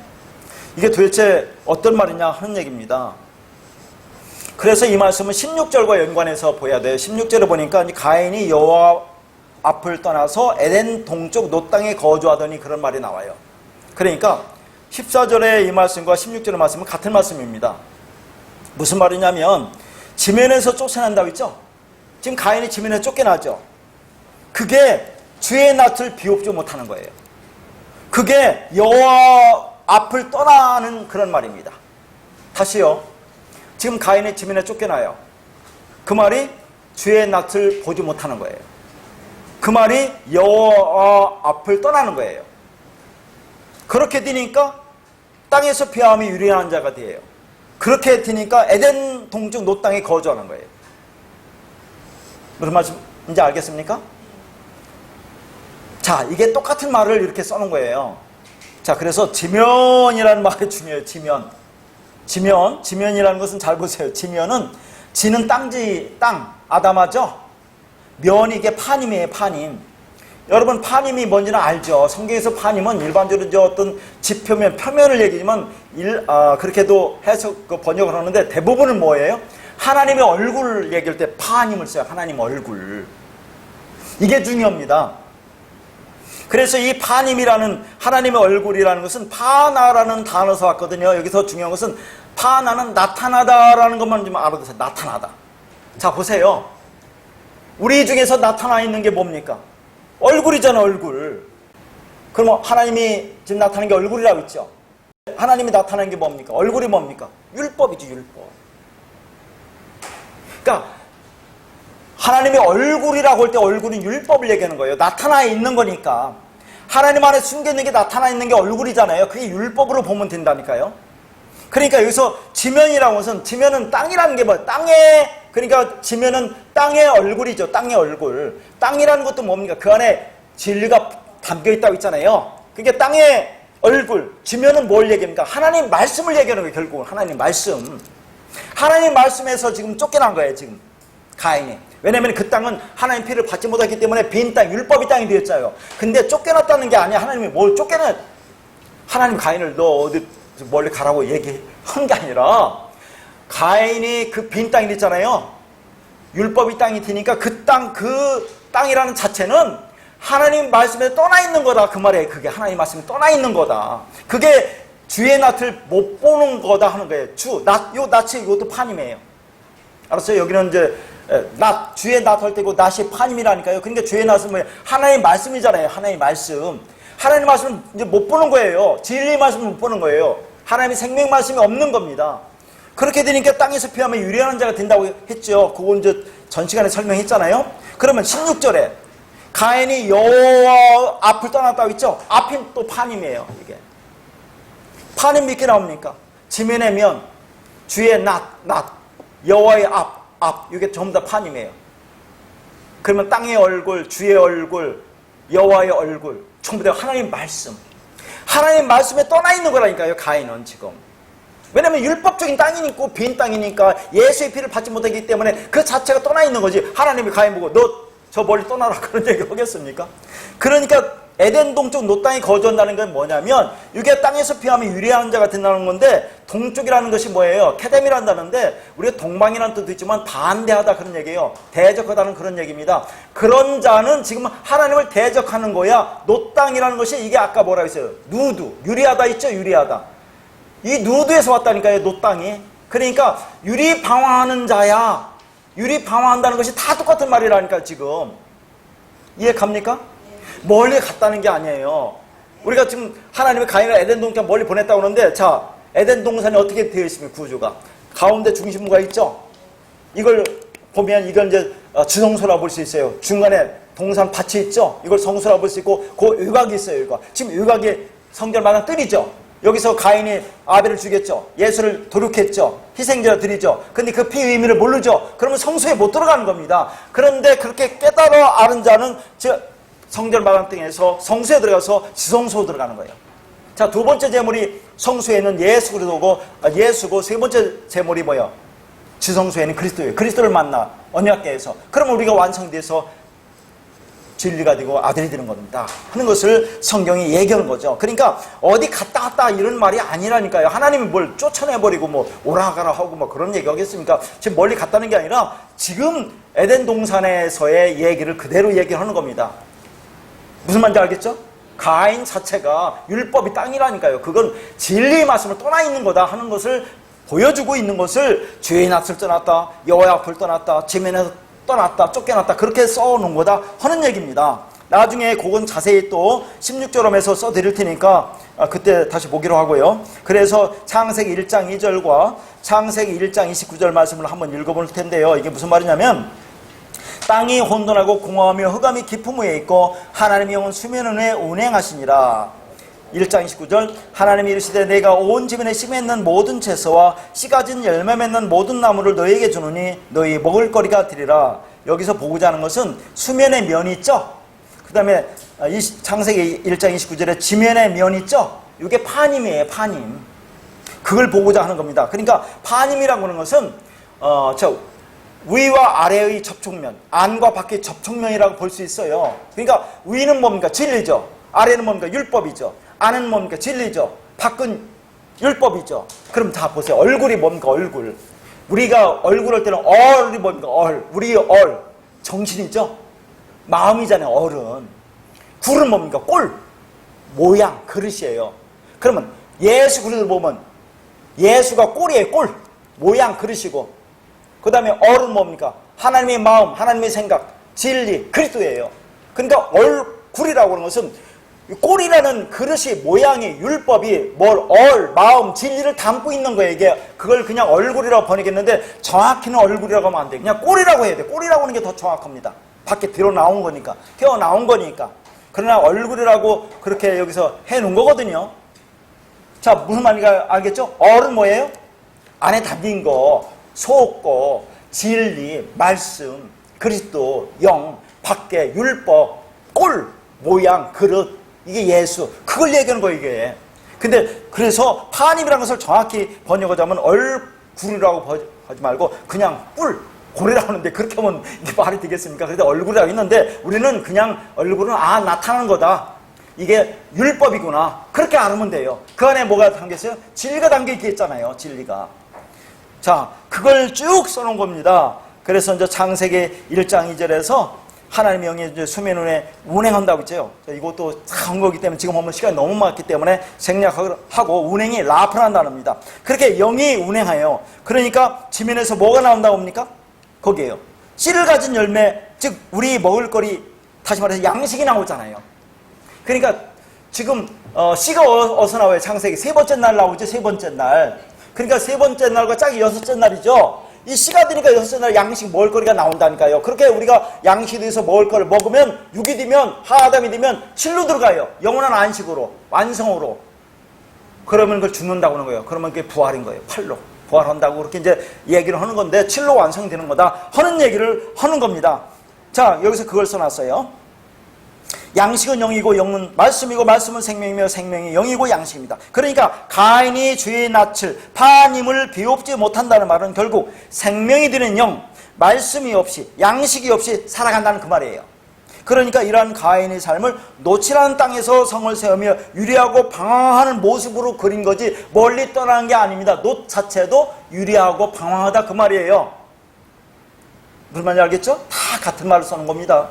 이게 도대체 어떤 말이냐 하는 얘기입니다. 그래서 이 말씀은 16절과 연관해서 보여야 돼요. 16절에 보니까 가인이 여호와 앞을 떠나서 에덴 동쪽 노 땅에 거주하더니 그런 말이 나와요. 그러니까 14절의 이 말씀과 16절의 말씀은 같은 말씀입니다. 무슨 말이냐면 지면에서 쫓아난다고 했죠. 지금 가인이 지면에서 쫓겨나죠. 그게 주의 낯을 비옵지 못하는 거예요. 그게 여호와 앞을 떠나는 그런 말입니다. 다시요. 지금 가인이 지면에 쫓겨나요. 그 말이 주의 낯을 보지 못하는 거예요. 그 말이 여호와 앞을 떠나는 거예요. 그렇게 되니까 땅에서 피함이 유리한 자가 돼요. 그렇게 되니까 에덴 동쪽 노 땅에 거주하는 거예요. 무슨 말씀인지 알겠습니까? 자, 이게 똑같은 말을 이렇게 써놓은 거예요. 자, 그래서 지면이라는 말이 중요해요. 지면이라는 것은 잘 보세요. 지면은 지는 땅지, 땅, 아담하죠? 면이 이게 파님이에요, 파님. 여러분, 파님이 뭔지는 알죠? 성경에서 파님은 일반적으로 이제 어떤 지표면, 표면을 얘기지만, 그렇게도 해석, 번역을 하는데 대부분은 뭐예요? 하나님의 얼굴을 얘기할 때 파님을 써요. 하나님 얼굴. 이게 중요합니다. 그래서 이 파님이라는 하나님의 얼굴이라는 것은 파나라는 단어에서 왔거든요. 여기서 중요한 것은 파나는 나타나다라는 것만 좀 알아두세요. 나타나다. 자, 보세요. 우리 중에서 나타나 있는 게 뭡니까? 얼굴이잖아, 얼굴. 그럼 하나님이 지금 나타나는 게 얼굴이라고 했죠. 하나님이 나타나는 게 뭡니까? 얼굴이 뭡니까? 율법이지, 율법. 그러니까 하나님의 얼굴이라고 할 때 얼굴은 율법을 얘기하는 거예요. 나타나 있는 거니까. 하나님 안에 숨겨있는 게 나타나 있는 게 얼굴이잖아요. 그게 율법으로 보면 된다니까요. 그러니까 여기서 지면이라고 해서, 지면은 땅이라는 게 뭐예요? 그러니까 지면은 땅의 얼굴이죠. 땅의 얼굴. 땅이라는 것도 뭡니까? 그 안에 진리가 담겨있다고 있잖아요. 그게 땅의 얼굴. 지면은 뭘 얘기합니까? 하나님 말씀을 얘기하는 거예요. 결국은 하나님 말씀. 하나님 말씀에서 지금 쫓겨난 거예요. 지금 가인이. 왜냐하면 그 땅은 하나님 피를 받지 못했기 때문에 빈 땅, 율법의 땅이 되었잖아요. 근데 쫓겨났다는 게 아니야. 하나님이 뭘 쫓겨나? 하나님 가인을 너 어디 멀리 가라고 얘기한 게 아니라, 가인이 그 빈 땅이 됐잖아요. 율법의 땅이 되니까 그 땅이라는 자체는 하나님 말씀에 떠나 있는 거다. 그 말이에요. 그게 하나님 말씀에 떠나 있는 거다. 그게 주의 낯을 못 보는 거다 하는 거예요. 요 낯이 이것도 파님이에요. 알았어요? 여기는 이제 낫, 주의 낫 할 때고 낫이 판임이라니까요. 그러니까 주의 낫은 뭐예요? 하나님의 말씀이잖아요. 하나님의 말씀. 하나님의 말씀을 이제 못 보는 거예요. 진리의 말씀을 못 보는 거예요. 하나님의 생명 말씀이 없는 겁니다. 그렇게 되니까 땅에서 피하면 유리한 자가 된다고 했죠. 그건 이제 전 시간에 설명했잖아요. 그러면 16절에 가인이 여호와 앞을 떠났다고 했죠. 앞이 또 판임이에요. 이게 판임 몇 개 나옵니까? 지면의 면, 주의 낫, 여호와의 앞, 이게 전부 다 판임이에요. 그러면 땅의 얼굴, 주의 얼굴, 여호와의 얼굴, 전부 다 하나님의 말씀. 하나님의 말씀에 떠나 있는 거라니까요, 가인은 지금. 왜냐면 율법적인 땅이니까, 빈 땅이니까 예수의 피를 받지 못하기 때문에 그 자체가 떠나 있는 거지. 하나님이 가인 보고 너 저 멀리 떠나라 그런 얘기 하겠습니까? 그러니까 에덴 동쪽 노 땅에 거주한다는 건 뭐냐면 이게 땅에서 피하면 유리한 자가 된다는 건데, 동쪽이라는 것이 뭐예요? 케뎀이란다는데 우리가 동방이라는 뜻도 있지만 반대하다 그런 얘기예요. 대적하다는 그런 얘기입니다. 그런 자는 지금 하나님을 대적하는 거야. 노 땅이라는 것이 이게 아까 뭐라고 했어요? 누드, 유리하다 있죠? 유리하다. 이 누드에서 왔다니까요, 노 땅이. 그러니까 유리 방황하는 자야. 유리 방황한다는 것이 다 똑같은 말이라니까 지금. 이해 갑니까? 멀리 갔다는 게 아니에요. 우리가 지금 하나님의 가인을 에덴 동산 멀리 보냈다고 그러는데, 자, 에덴 동산이 어떻게 되어 있습니까? 구조가 가운데 중심부가 있죠. 이걸 보면 이건 이제 지성소라고 볼 수 있어요. 중간에 동산 밭이 있죠. 이걸 성소라고 볼 수 있고, 그 외곽이 있어요. 외곽. 지금 외곽이 성결마당 뜰이죠. 여기서 가인이 아벨을 죽였죠. 예수를 도륙했죠. 희생제를 드리죠. 근데 그 피의 의미를 모르죠. 그러면 성소에 못 들어가는 겁니다. 그런데 그렇게 깨달아 아는 자는 성결마당 등에서 성소에 들어가서 지성소에 들어가는 거예요. 자, 두 번째 제물이 성소에는 예수 그리스도고, 예수고, 세 번째 제물이 뭐예요? 지성소에는 그리스도예요. 그리스도를 만나 언약궤에서. 그러면 우리가 완성돼서 진리가 되고 아들이 되는 겁니다 하는 것을 성경이 얘기하는 거죠. 그러니까 어디 갔다 왔다 이런 말이 아니라니까요. 하나님이 뭘 쫓아내버리고 뭐 오라가라 하고 뭐 그런 얘기 하겠습니까? 지금 멀리 갔다는 게 아니라 지금 에덴 동산에서의 얘기를 그대로 얘기하는 겁니다. 무슨 말인지 알겠죠? 가인 자체가 율법이 땅이라니까요. 그건 진리의 말씀을 떠나 있는 거다 하는 것을 보여주고 있는 것을 주의 낯을 떠났다, 여호와의 앞을 떠났다, 지면에서 떠났다, 쫓겨났다, 그렇게 써놓은 거다 하는 얘기입니다. 나중에 그건 자세히 또 16절음에서 써드릴 테니까 그때 다시 보기로 하고요. 그래서 창세기 1장 2절과 창세기 1장 29절 말씀을 한번 읽어볼 텐데요. 이게 무슨 말이냐면, 땅이 혼돈하고 공허하며 흑암이 깊음 위에 있고 하나님의 영은 수면 위에 운행하시니라. 1장 29절 하나님이 이르시되 내가 온 지면에 씨 맺는 모든 채소와 씨 가진 열매 맺는 모든 나무를 너희에게 주노니 너희 먹을 거리가 되리라. 여기서 보고자 하는 것은 수면의 면이 있죠. 그 다음에 창세기 1장 29절에 지면의 면 있죠. 이게 파님이에요. 파님. 그걸 보고자 하는 겁니다. 그러니까 파님이라고 하는 것은 위와 아래의 접촉면, 안과 밖의 접촉면이라고 볼 수 있어요. 그러니까 위는 뭡니까? 진리죠. 아래는 뭡니까? 율법이죠. 안은 뭡니까? 진리죠. 밖은 율법이죠. 그럼 다 보세요. 얼굴이 뭡니까? 얼굴. 우리가 얼굴 할 때는 얼이 뭡니까? 얼. 우리의 얼. 정신이죠. 마음이잖아요. 얼은. 굴은 뭡니까? 꼴. 모양, 그릇이에요. 그러면 예수 그릇을 보면 예수가 꼴이에요. 꼴. 모양, 그릇이고. 그 다음에 얼은 뭡니까? 하나님의 마음, 하나님의 생각, 진리, 그리스도예요. 그러니까 얼굴이라고 하는 것은 꼴이라는 그릇이, 모양이, 율법이 마음, 진리를 담고 있는 거예요. 이게 그걸 그냥 얼굴이라고 번역했는데 정확히는 얼굴이라고 하면 안 돼요. 그냥 꼴이라고 해야 돼요. 꼴이라고 하는 게 더 정확합니다. 밖에 드러나온 거니까, 튀어나온 거니까. 그러나 얼굴이라고 그렇게 여기서 해놓은 거거든요. 자, 무슨 말인지 알겠죠? 얼은 뭐예요? 안에 담긴 거, 속고, 진리, 말씀, 그리스도, 영, 밖에 율법, 꼴, 모양, 그릇, 이게 예수. 그걸 얘기하는 거예요, 이게. 근데 그래서 파님이라는 것을 정확히 번역하자면 얼굴이라고 하지 말고 그냥 뿔, 고리라고 하는데 그렇게 하면 이게 말이 되겠습니까? 그래서 얼굴이라고 했는데 우리는 그냥 얼굴은 나타나는 거다. 이게 율법이구나. 그렇게 알으면 돼요. 그 안에 뭐가 담겼어요? 진리가 담겨있게 했잖아요, 진리가. 자, 그걸 쭉 써놓은 겁니다. 그래서 이제 창세기 1장 2절에서 하나님의 영이 이제 수면 위에 운행한다고 했죠. 이것도 한 거기 때문에 지금 보면 시간이 너무 많기 때문에 생략하고, 운행이 라프라는 단어입니다. 그렇게 영이 운행해요. 그러니까 지면에서 뭐가 나온다고 합니까? 거기에요. 씨를 가진 열매, 즉 우리 먹을거리, 다시 말해서 양식이 나오잖아요. 그러니까 지금 씨가 어디서 나와요? 창세기 세 번째 날 나오죠. 세 번째 날. 그러니까 세 번째 날과 짝이 여섯째 날이죠. 이 씨가 되니까 여섯째 날 양식 먹을거리가 나온다니까요. 그렇게 우리가 양식이 돼서 먹을 거를 먹으면 육이 되면, 하아담이 되면 칠로 들어가요. 영원한 안식으로, 완성으로. 그러면 그걸 죽는다고 하는 거예요. 그러면 그게 부활인 거예요. 팔로 부활한다고 그렇게 이제 얘기를 하는 건데, 칠로 완성되는 거다 하는 얘기를 하는 겁니다. 자, 여기서 그걸 써놨어요. 양식은 영이고 영은 말씀이고 말씀은 생명이며 생명이 영이고 양식입니다. 그러니까 가인이 주의 낯을 파님을 비옵지 못한다는 말은 결국 생명이 되는 영, 말씀이 없이 양식이 없이 살아간다는 그 말이에요. 그러니까 이러한 가인의 삶을 노칠한 땅에서 성을 세우며 유리하고 방황하는 모습으로 그린 거지 멀리 떠나는 게 아닙니다. 노 자체도 유리하고 방황하다 그 말이에요. 무슨 말인지 알겠죠? 다 같은 말을 쓰는 겁니다.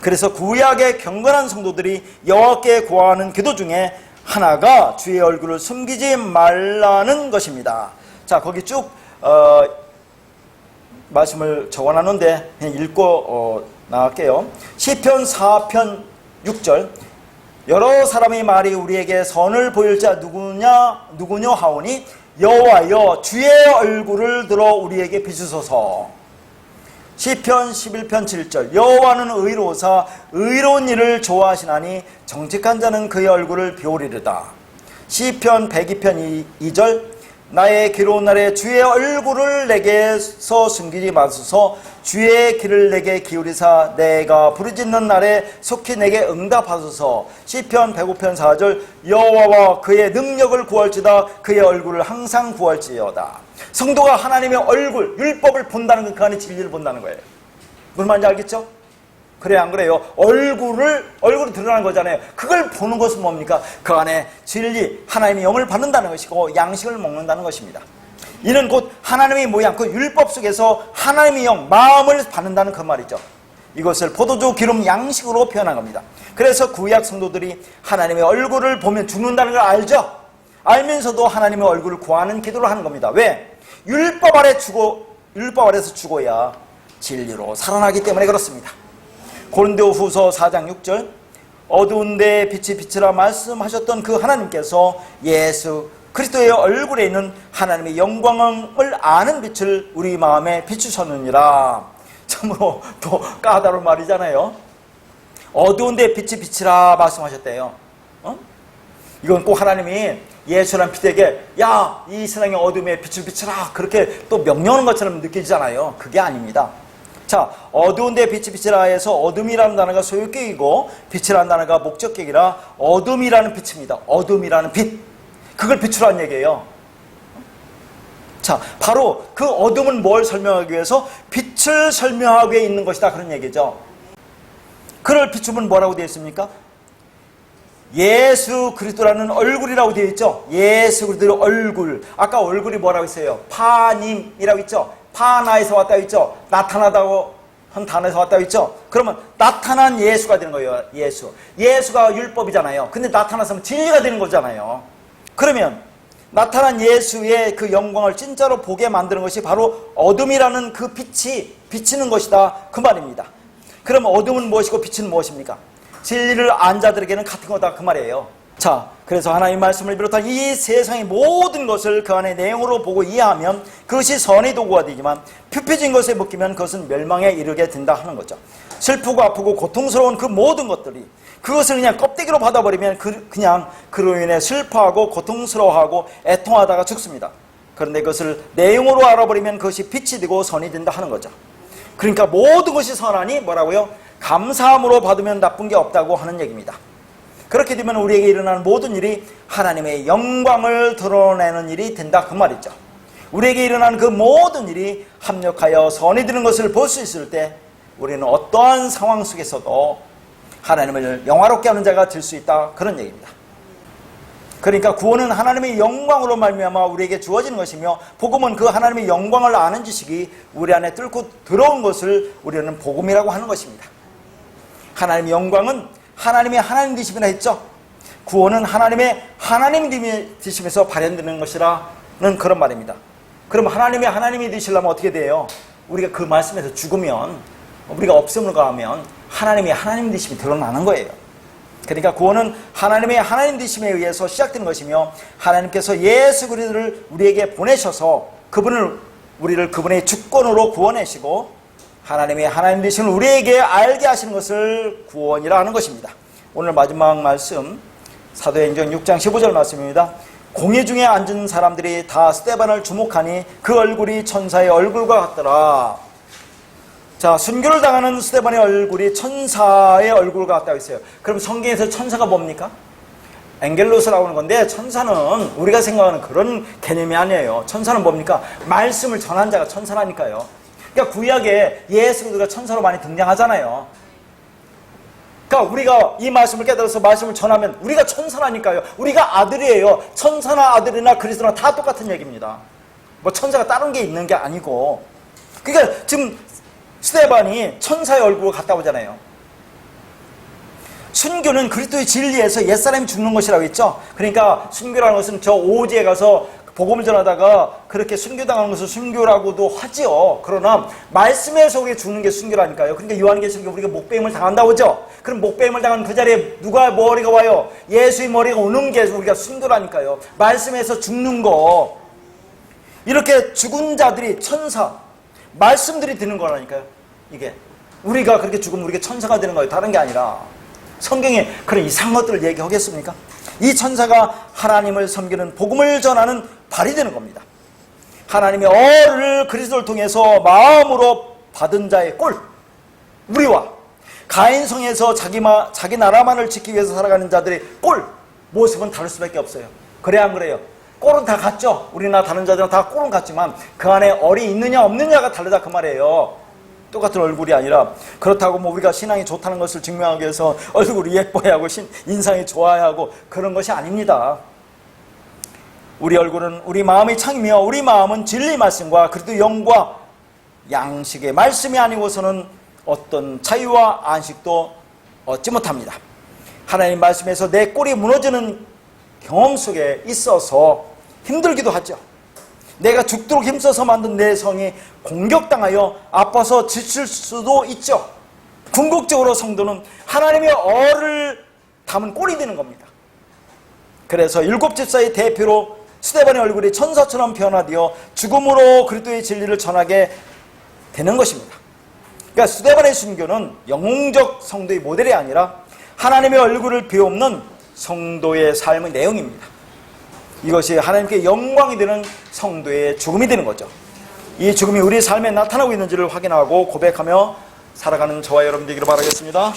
그래서 구약의 경건한 성도들이 여호와께 구하는 기도 중에 하나가 주의 얼굴을 숨기지 말라는 것입니다. 자, 거기 쭉 말씀을 적어놨는데 그냥 읽고 나갈게요. 시편 4편 6절 여러 사람의 말이 우리에게 선을 보일 자 누구냐 하오니 여호와여 주의 얼굴을 들어 우리에게 비추소서. 시편 11편 7절 여호와는 의로우사 의로운 일을 좋아하시나니 정직한 자는 그의 얼굴을 비오리르다. 시편 102편 2절 나의 괴로운 날에 주의 얼굴을 내게서 숨기지 마소서. 주의 길을 내게 기울이사 내가 부르짖는 날에 속히 내게 응답하소서. 시편 105편 4절 여호와와 그의 능력을 구할지다 그의 얼굴을 항상 구할지어다. 성도가 하나님의 얼굴, 율법을 본다는 건 그 안에 진리를 본다는 거예요. 무슨 말인지 알겠죠? 그래 안 그래요? 얼굴이 드러나는 거잖아요. 그걸 보는 것은 뭡니까? 그 안에 진리, 하나님의 영을 받는다는 것이고 양식을 먹는다는 것입니다. 이는 곧 하나님의 모양, 그 율법 속에서 하나님의 영, 마음을 받는다는 그 말이죠. 이것을 포도주 기름 양식으로 표현한 겁니다. 그래서 구약 성도들이 하나님의 얼굴을 보면 죽는다는 걸 알죠? 알면서도 하나님의 얼굴을 구하는 기도를 하는 겁니다. 왜? 율법 아래서 죽어야 진리로 살아나기 때문에 그렇습니다. 고린도후서 4장 6절 어두운 데에 빛이 비치라 말씀하셨던 그 하나님께서 예수 그리스도의 얼굴에 있는 하나님의 영광을 아는 빛을 우리 마음에 비추셨느니라. 참으로 또 까다로운 말이잖아요. 어두운 데에 빛이 비치라 말씀하셨대요. 이건 꼭 하나님이 예수란 빛에게 야, 이 세상의 어둠에 빛을 비추라 그렇게 또 명령하는 것처럼 느껴지잖아요. 그게 아닙니다. 자, 어두운 데 빛이 비치라 해서 어둠이라는 단어가 소유격이고 빛이라는 단어가 목적격이라 어둠이라는 빛입니다. 어둠이라는 빛. 그걸 비추라는 얘기예요. 자, 바로 그 어둠은 뭘 설명하기 위해서 빛을 설명하기 위해 있는 것이다 그런 얘기죠. 그를 비추면 뭐라고 되어 있습니까? 예수 그리스도라는 얼굴이라고 되어 있죠. 예수 그리스도의 얼굴. 아까 얼굴이 뭐라고 했어요? 파님이라고 있죠. 파나에서 왔다고 있죠. 나타나다고 한 단어에서 왔다고 있죠. 그러면 나타난 예수가 되는 거예요. 예수가 율법이잖아요. 근데 나타나서는 진리가 되는 거잖아요. 그러면 나타난 예수의 그 영광을 진짜로 보게 만드는 것이 바로 어둠이라는 그 빛이 비치는 것이다 그 말입니다. 그럼 어둠은 무엇이고 빛은 무엇입니까? 진리를 안 자들에게는 같은 거다 그 말이에요. 자, 그래서 하나님의 말씀을 비롯한 이 세상의 모든 것을 그 안의 내용으로 보고 이해하면 그것이 선의 도구가 되지만 표피진 것에 묶이면 그것은 멸망에 이르게 된다 하는 거죠. 슬프고 아프고 고통스러운 그 모든 것들이 그것을 그냥 껍데기로 받아버리면 그냥 그로 인해 슬퍼하고 고통스러워하고 애통하다가 죽습니다. 그런데 그것을 내용으로 알아버리면 그것이 빛이 되고 선이 된다 하는 거죠. 그러니까 모든 것이 선하니 뭐라고요? 감사함으로 받으면 나쁜 게 없다고 하는 얘기입니다. 그렇게 되면 우리에게 일어나는 모든 일이 하나님의 영광을 드러내는 일이 된다 그 말이죠. 우리에게 일어나는 그 모든 일이 합력하여 선이 되는 것을 볼 수 있을 때 우리는 어떠한 상황 속에서도 하나님을 영화롭게 하는 자가 될 수 있다 그런 얘기입니다. 그러니까 구원은 하나님의 영광으로 말미암아 우리에게 주어지는 것이며 복음은 그 하나님의 영광을 아는 지식이 우리 안에 뚫고 들어온 것을 우리는 복음이라고 하는 것입니다. 하나님의 영광은 하나님의 하나님 되심이라 했죠. 구원은 하나님의 하나님 되심에서 발현되는 것이라는 그런 말입니다. 그럼 하나님의 하나님이 되시려면 어떻게 돼요? 우리가 그 말씀에서 죽으면, 우리가 없음을 가하면 하나님이 하나님 되심이 드러나는 거예요. 그러니까 구원은 하나님의 하나님 되심에 의해서 시작되는 것이며, 하나님께서 예수 그리스도를 우리에게 보내셔서 우리를 그분의 주권으로 구원하시고 하나님의 하나님 되심을 우리에게 알게 하시는 것을 구원이라 하는 것입니다. 오늘 마지막 말씀 사도행전 6장 15절 말씀입니다. 공회 중에 앉은 사람들이 다 스데반을 주목하니 그 얼굴이 천사의 얼굴과 같더라. 자, 순교를 당하는 스데반의 얼굴이 천사의 얼굴과 같다고 했어요. 그럼 성경에서 천사가 뭡니까? 엥겔로스라고 하는 건데, 천사는 우리가 생각하는 그런 개념이 아니에요. 천사는 뭡니까? 말씀을 전한 자가 천사라니까요. 그러니까 구약에 예수 그리스도가 천사로 많이 등장하잖아요. 그러니까 우리가 이 말씀을 깨달아서 말씀을 전하면 우리가 천사라니까요. 우리가 아들이에요. 천사나 아들이나 그리스도나 다 똑같은 얘기입니다. 뭐 천사가 다른 게 있는 게 아니고. 그러니까 지금 스데반이 천사의 얼굴을 갖다 오잖아요. 순교는 그리스도의 진리에서 옛사람이 죽는 것이라고 했죠. 그러니까 순교라는 것은 저 오지에 가서 복음을 전하다가 그렇게 순교당하는 것을 순교라고도 하지요. 그러나 말씀에서 우리가 죽는 게 순교라니까요. 그러니까 요한계시록에 우리가 목배임을 당한다고 하죠. 그럼 목배임을 당한 그 자리에 누가 머리가 와요? 예수의 머리가 오는 게 우리가 순교라니까요. 말씀에서 죽는 거. 이렇게 죽은 자들이 천사, 말씀들이 드는 거라니까요. 이게 우리가 그렇게 죽으면 우리가 천사가 되는 거예요. 다른 게 아니라. 성경에 그런 이상한 것들을 얘기하겠습니까? 이 천사가 하나님을 섬기는 복음을 전하는 발이 되는 겁니다. 하나님의 어를 그리스도를 통해서 마음으로 받은 자의 꼴, 우리와 가인성에서 자기 나라만을 지키기 위해서 살아가는 자들의 꼴, 모습은 다를 수밖에 없어요. 그래야 안 그래요? 꼴은 다 같죠. 우리나 다른 자들은 다 꼴은 같지만 그 안에 얼이 있느냐 없느냐가 다르다 그 말이에요. 똑같은 얼굴이 아니라. 그렇다고 뭐 우리가 신앙이 좋다는 것을 증명하기 위해서 얼굴이 예뻐야 하고 인상이 좋아야 하고 그런 것이 아닙니다. 우리 얼굴은 우리 마음의 창이며 우리 마음은 진리 말씀과 그리고 영과 양식의 말씀이 아니고서는 어떤 자유와 안식도 얻지 못합니다. 하나님 말씀에서 내 꼴이 무너지는 경험 속에 있어서 힘들기도 하죠. 내가 죽도록 힘써서 만든 내 성이 공격당하여 아파서 지칠 수도 있죠. 궁극적으로 성도는 하나님의 어를 담은 꼴이 되는 겁니다. 그래서 일곱 집사의 대표로 스데반의 얼굴이 천사처럼 변화되어 죽음으로 그리스도의 진리를 전하게 되는 것입니다. 그러니까 스데반의 순교는 영웅적 성도의 모델이 아니라 하나님의 얼굴을 비옵는 성도의 삶의 내용입니다. 이것이 하나님께 영광이 되는 성도의 죽음이 되는 거죠. 이 죽음이 우리 삶에 나타나고 있는지를 확인하고 고백하며 살아가는 저와 여러분 되기를 바라겠습니다.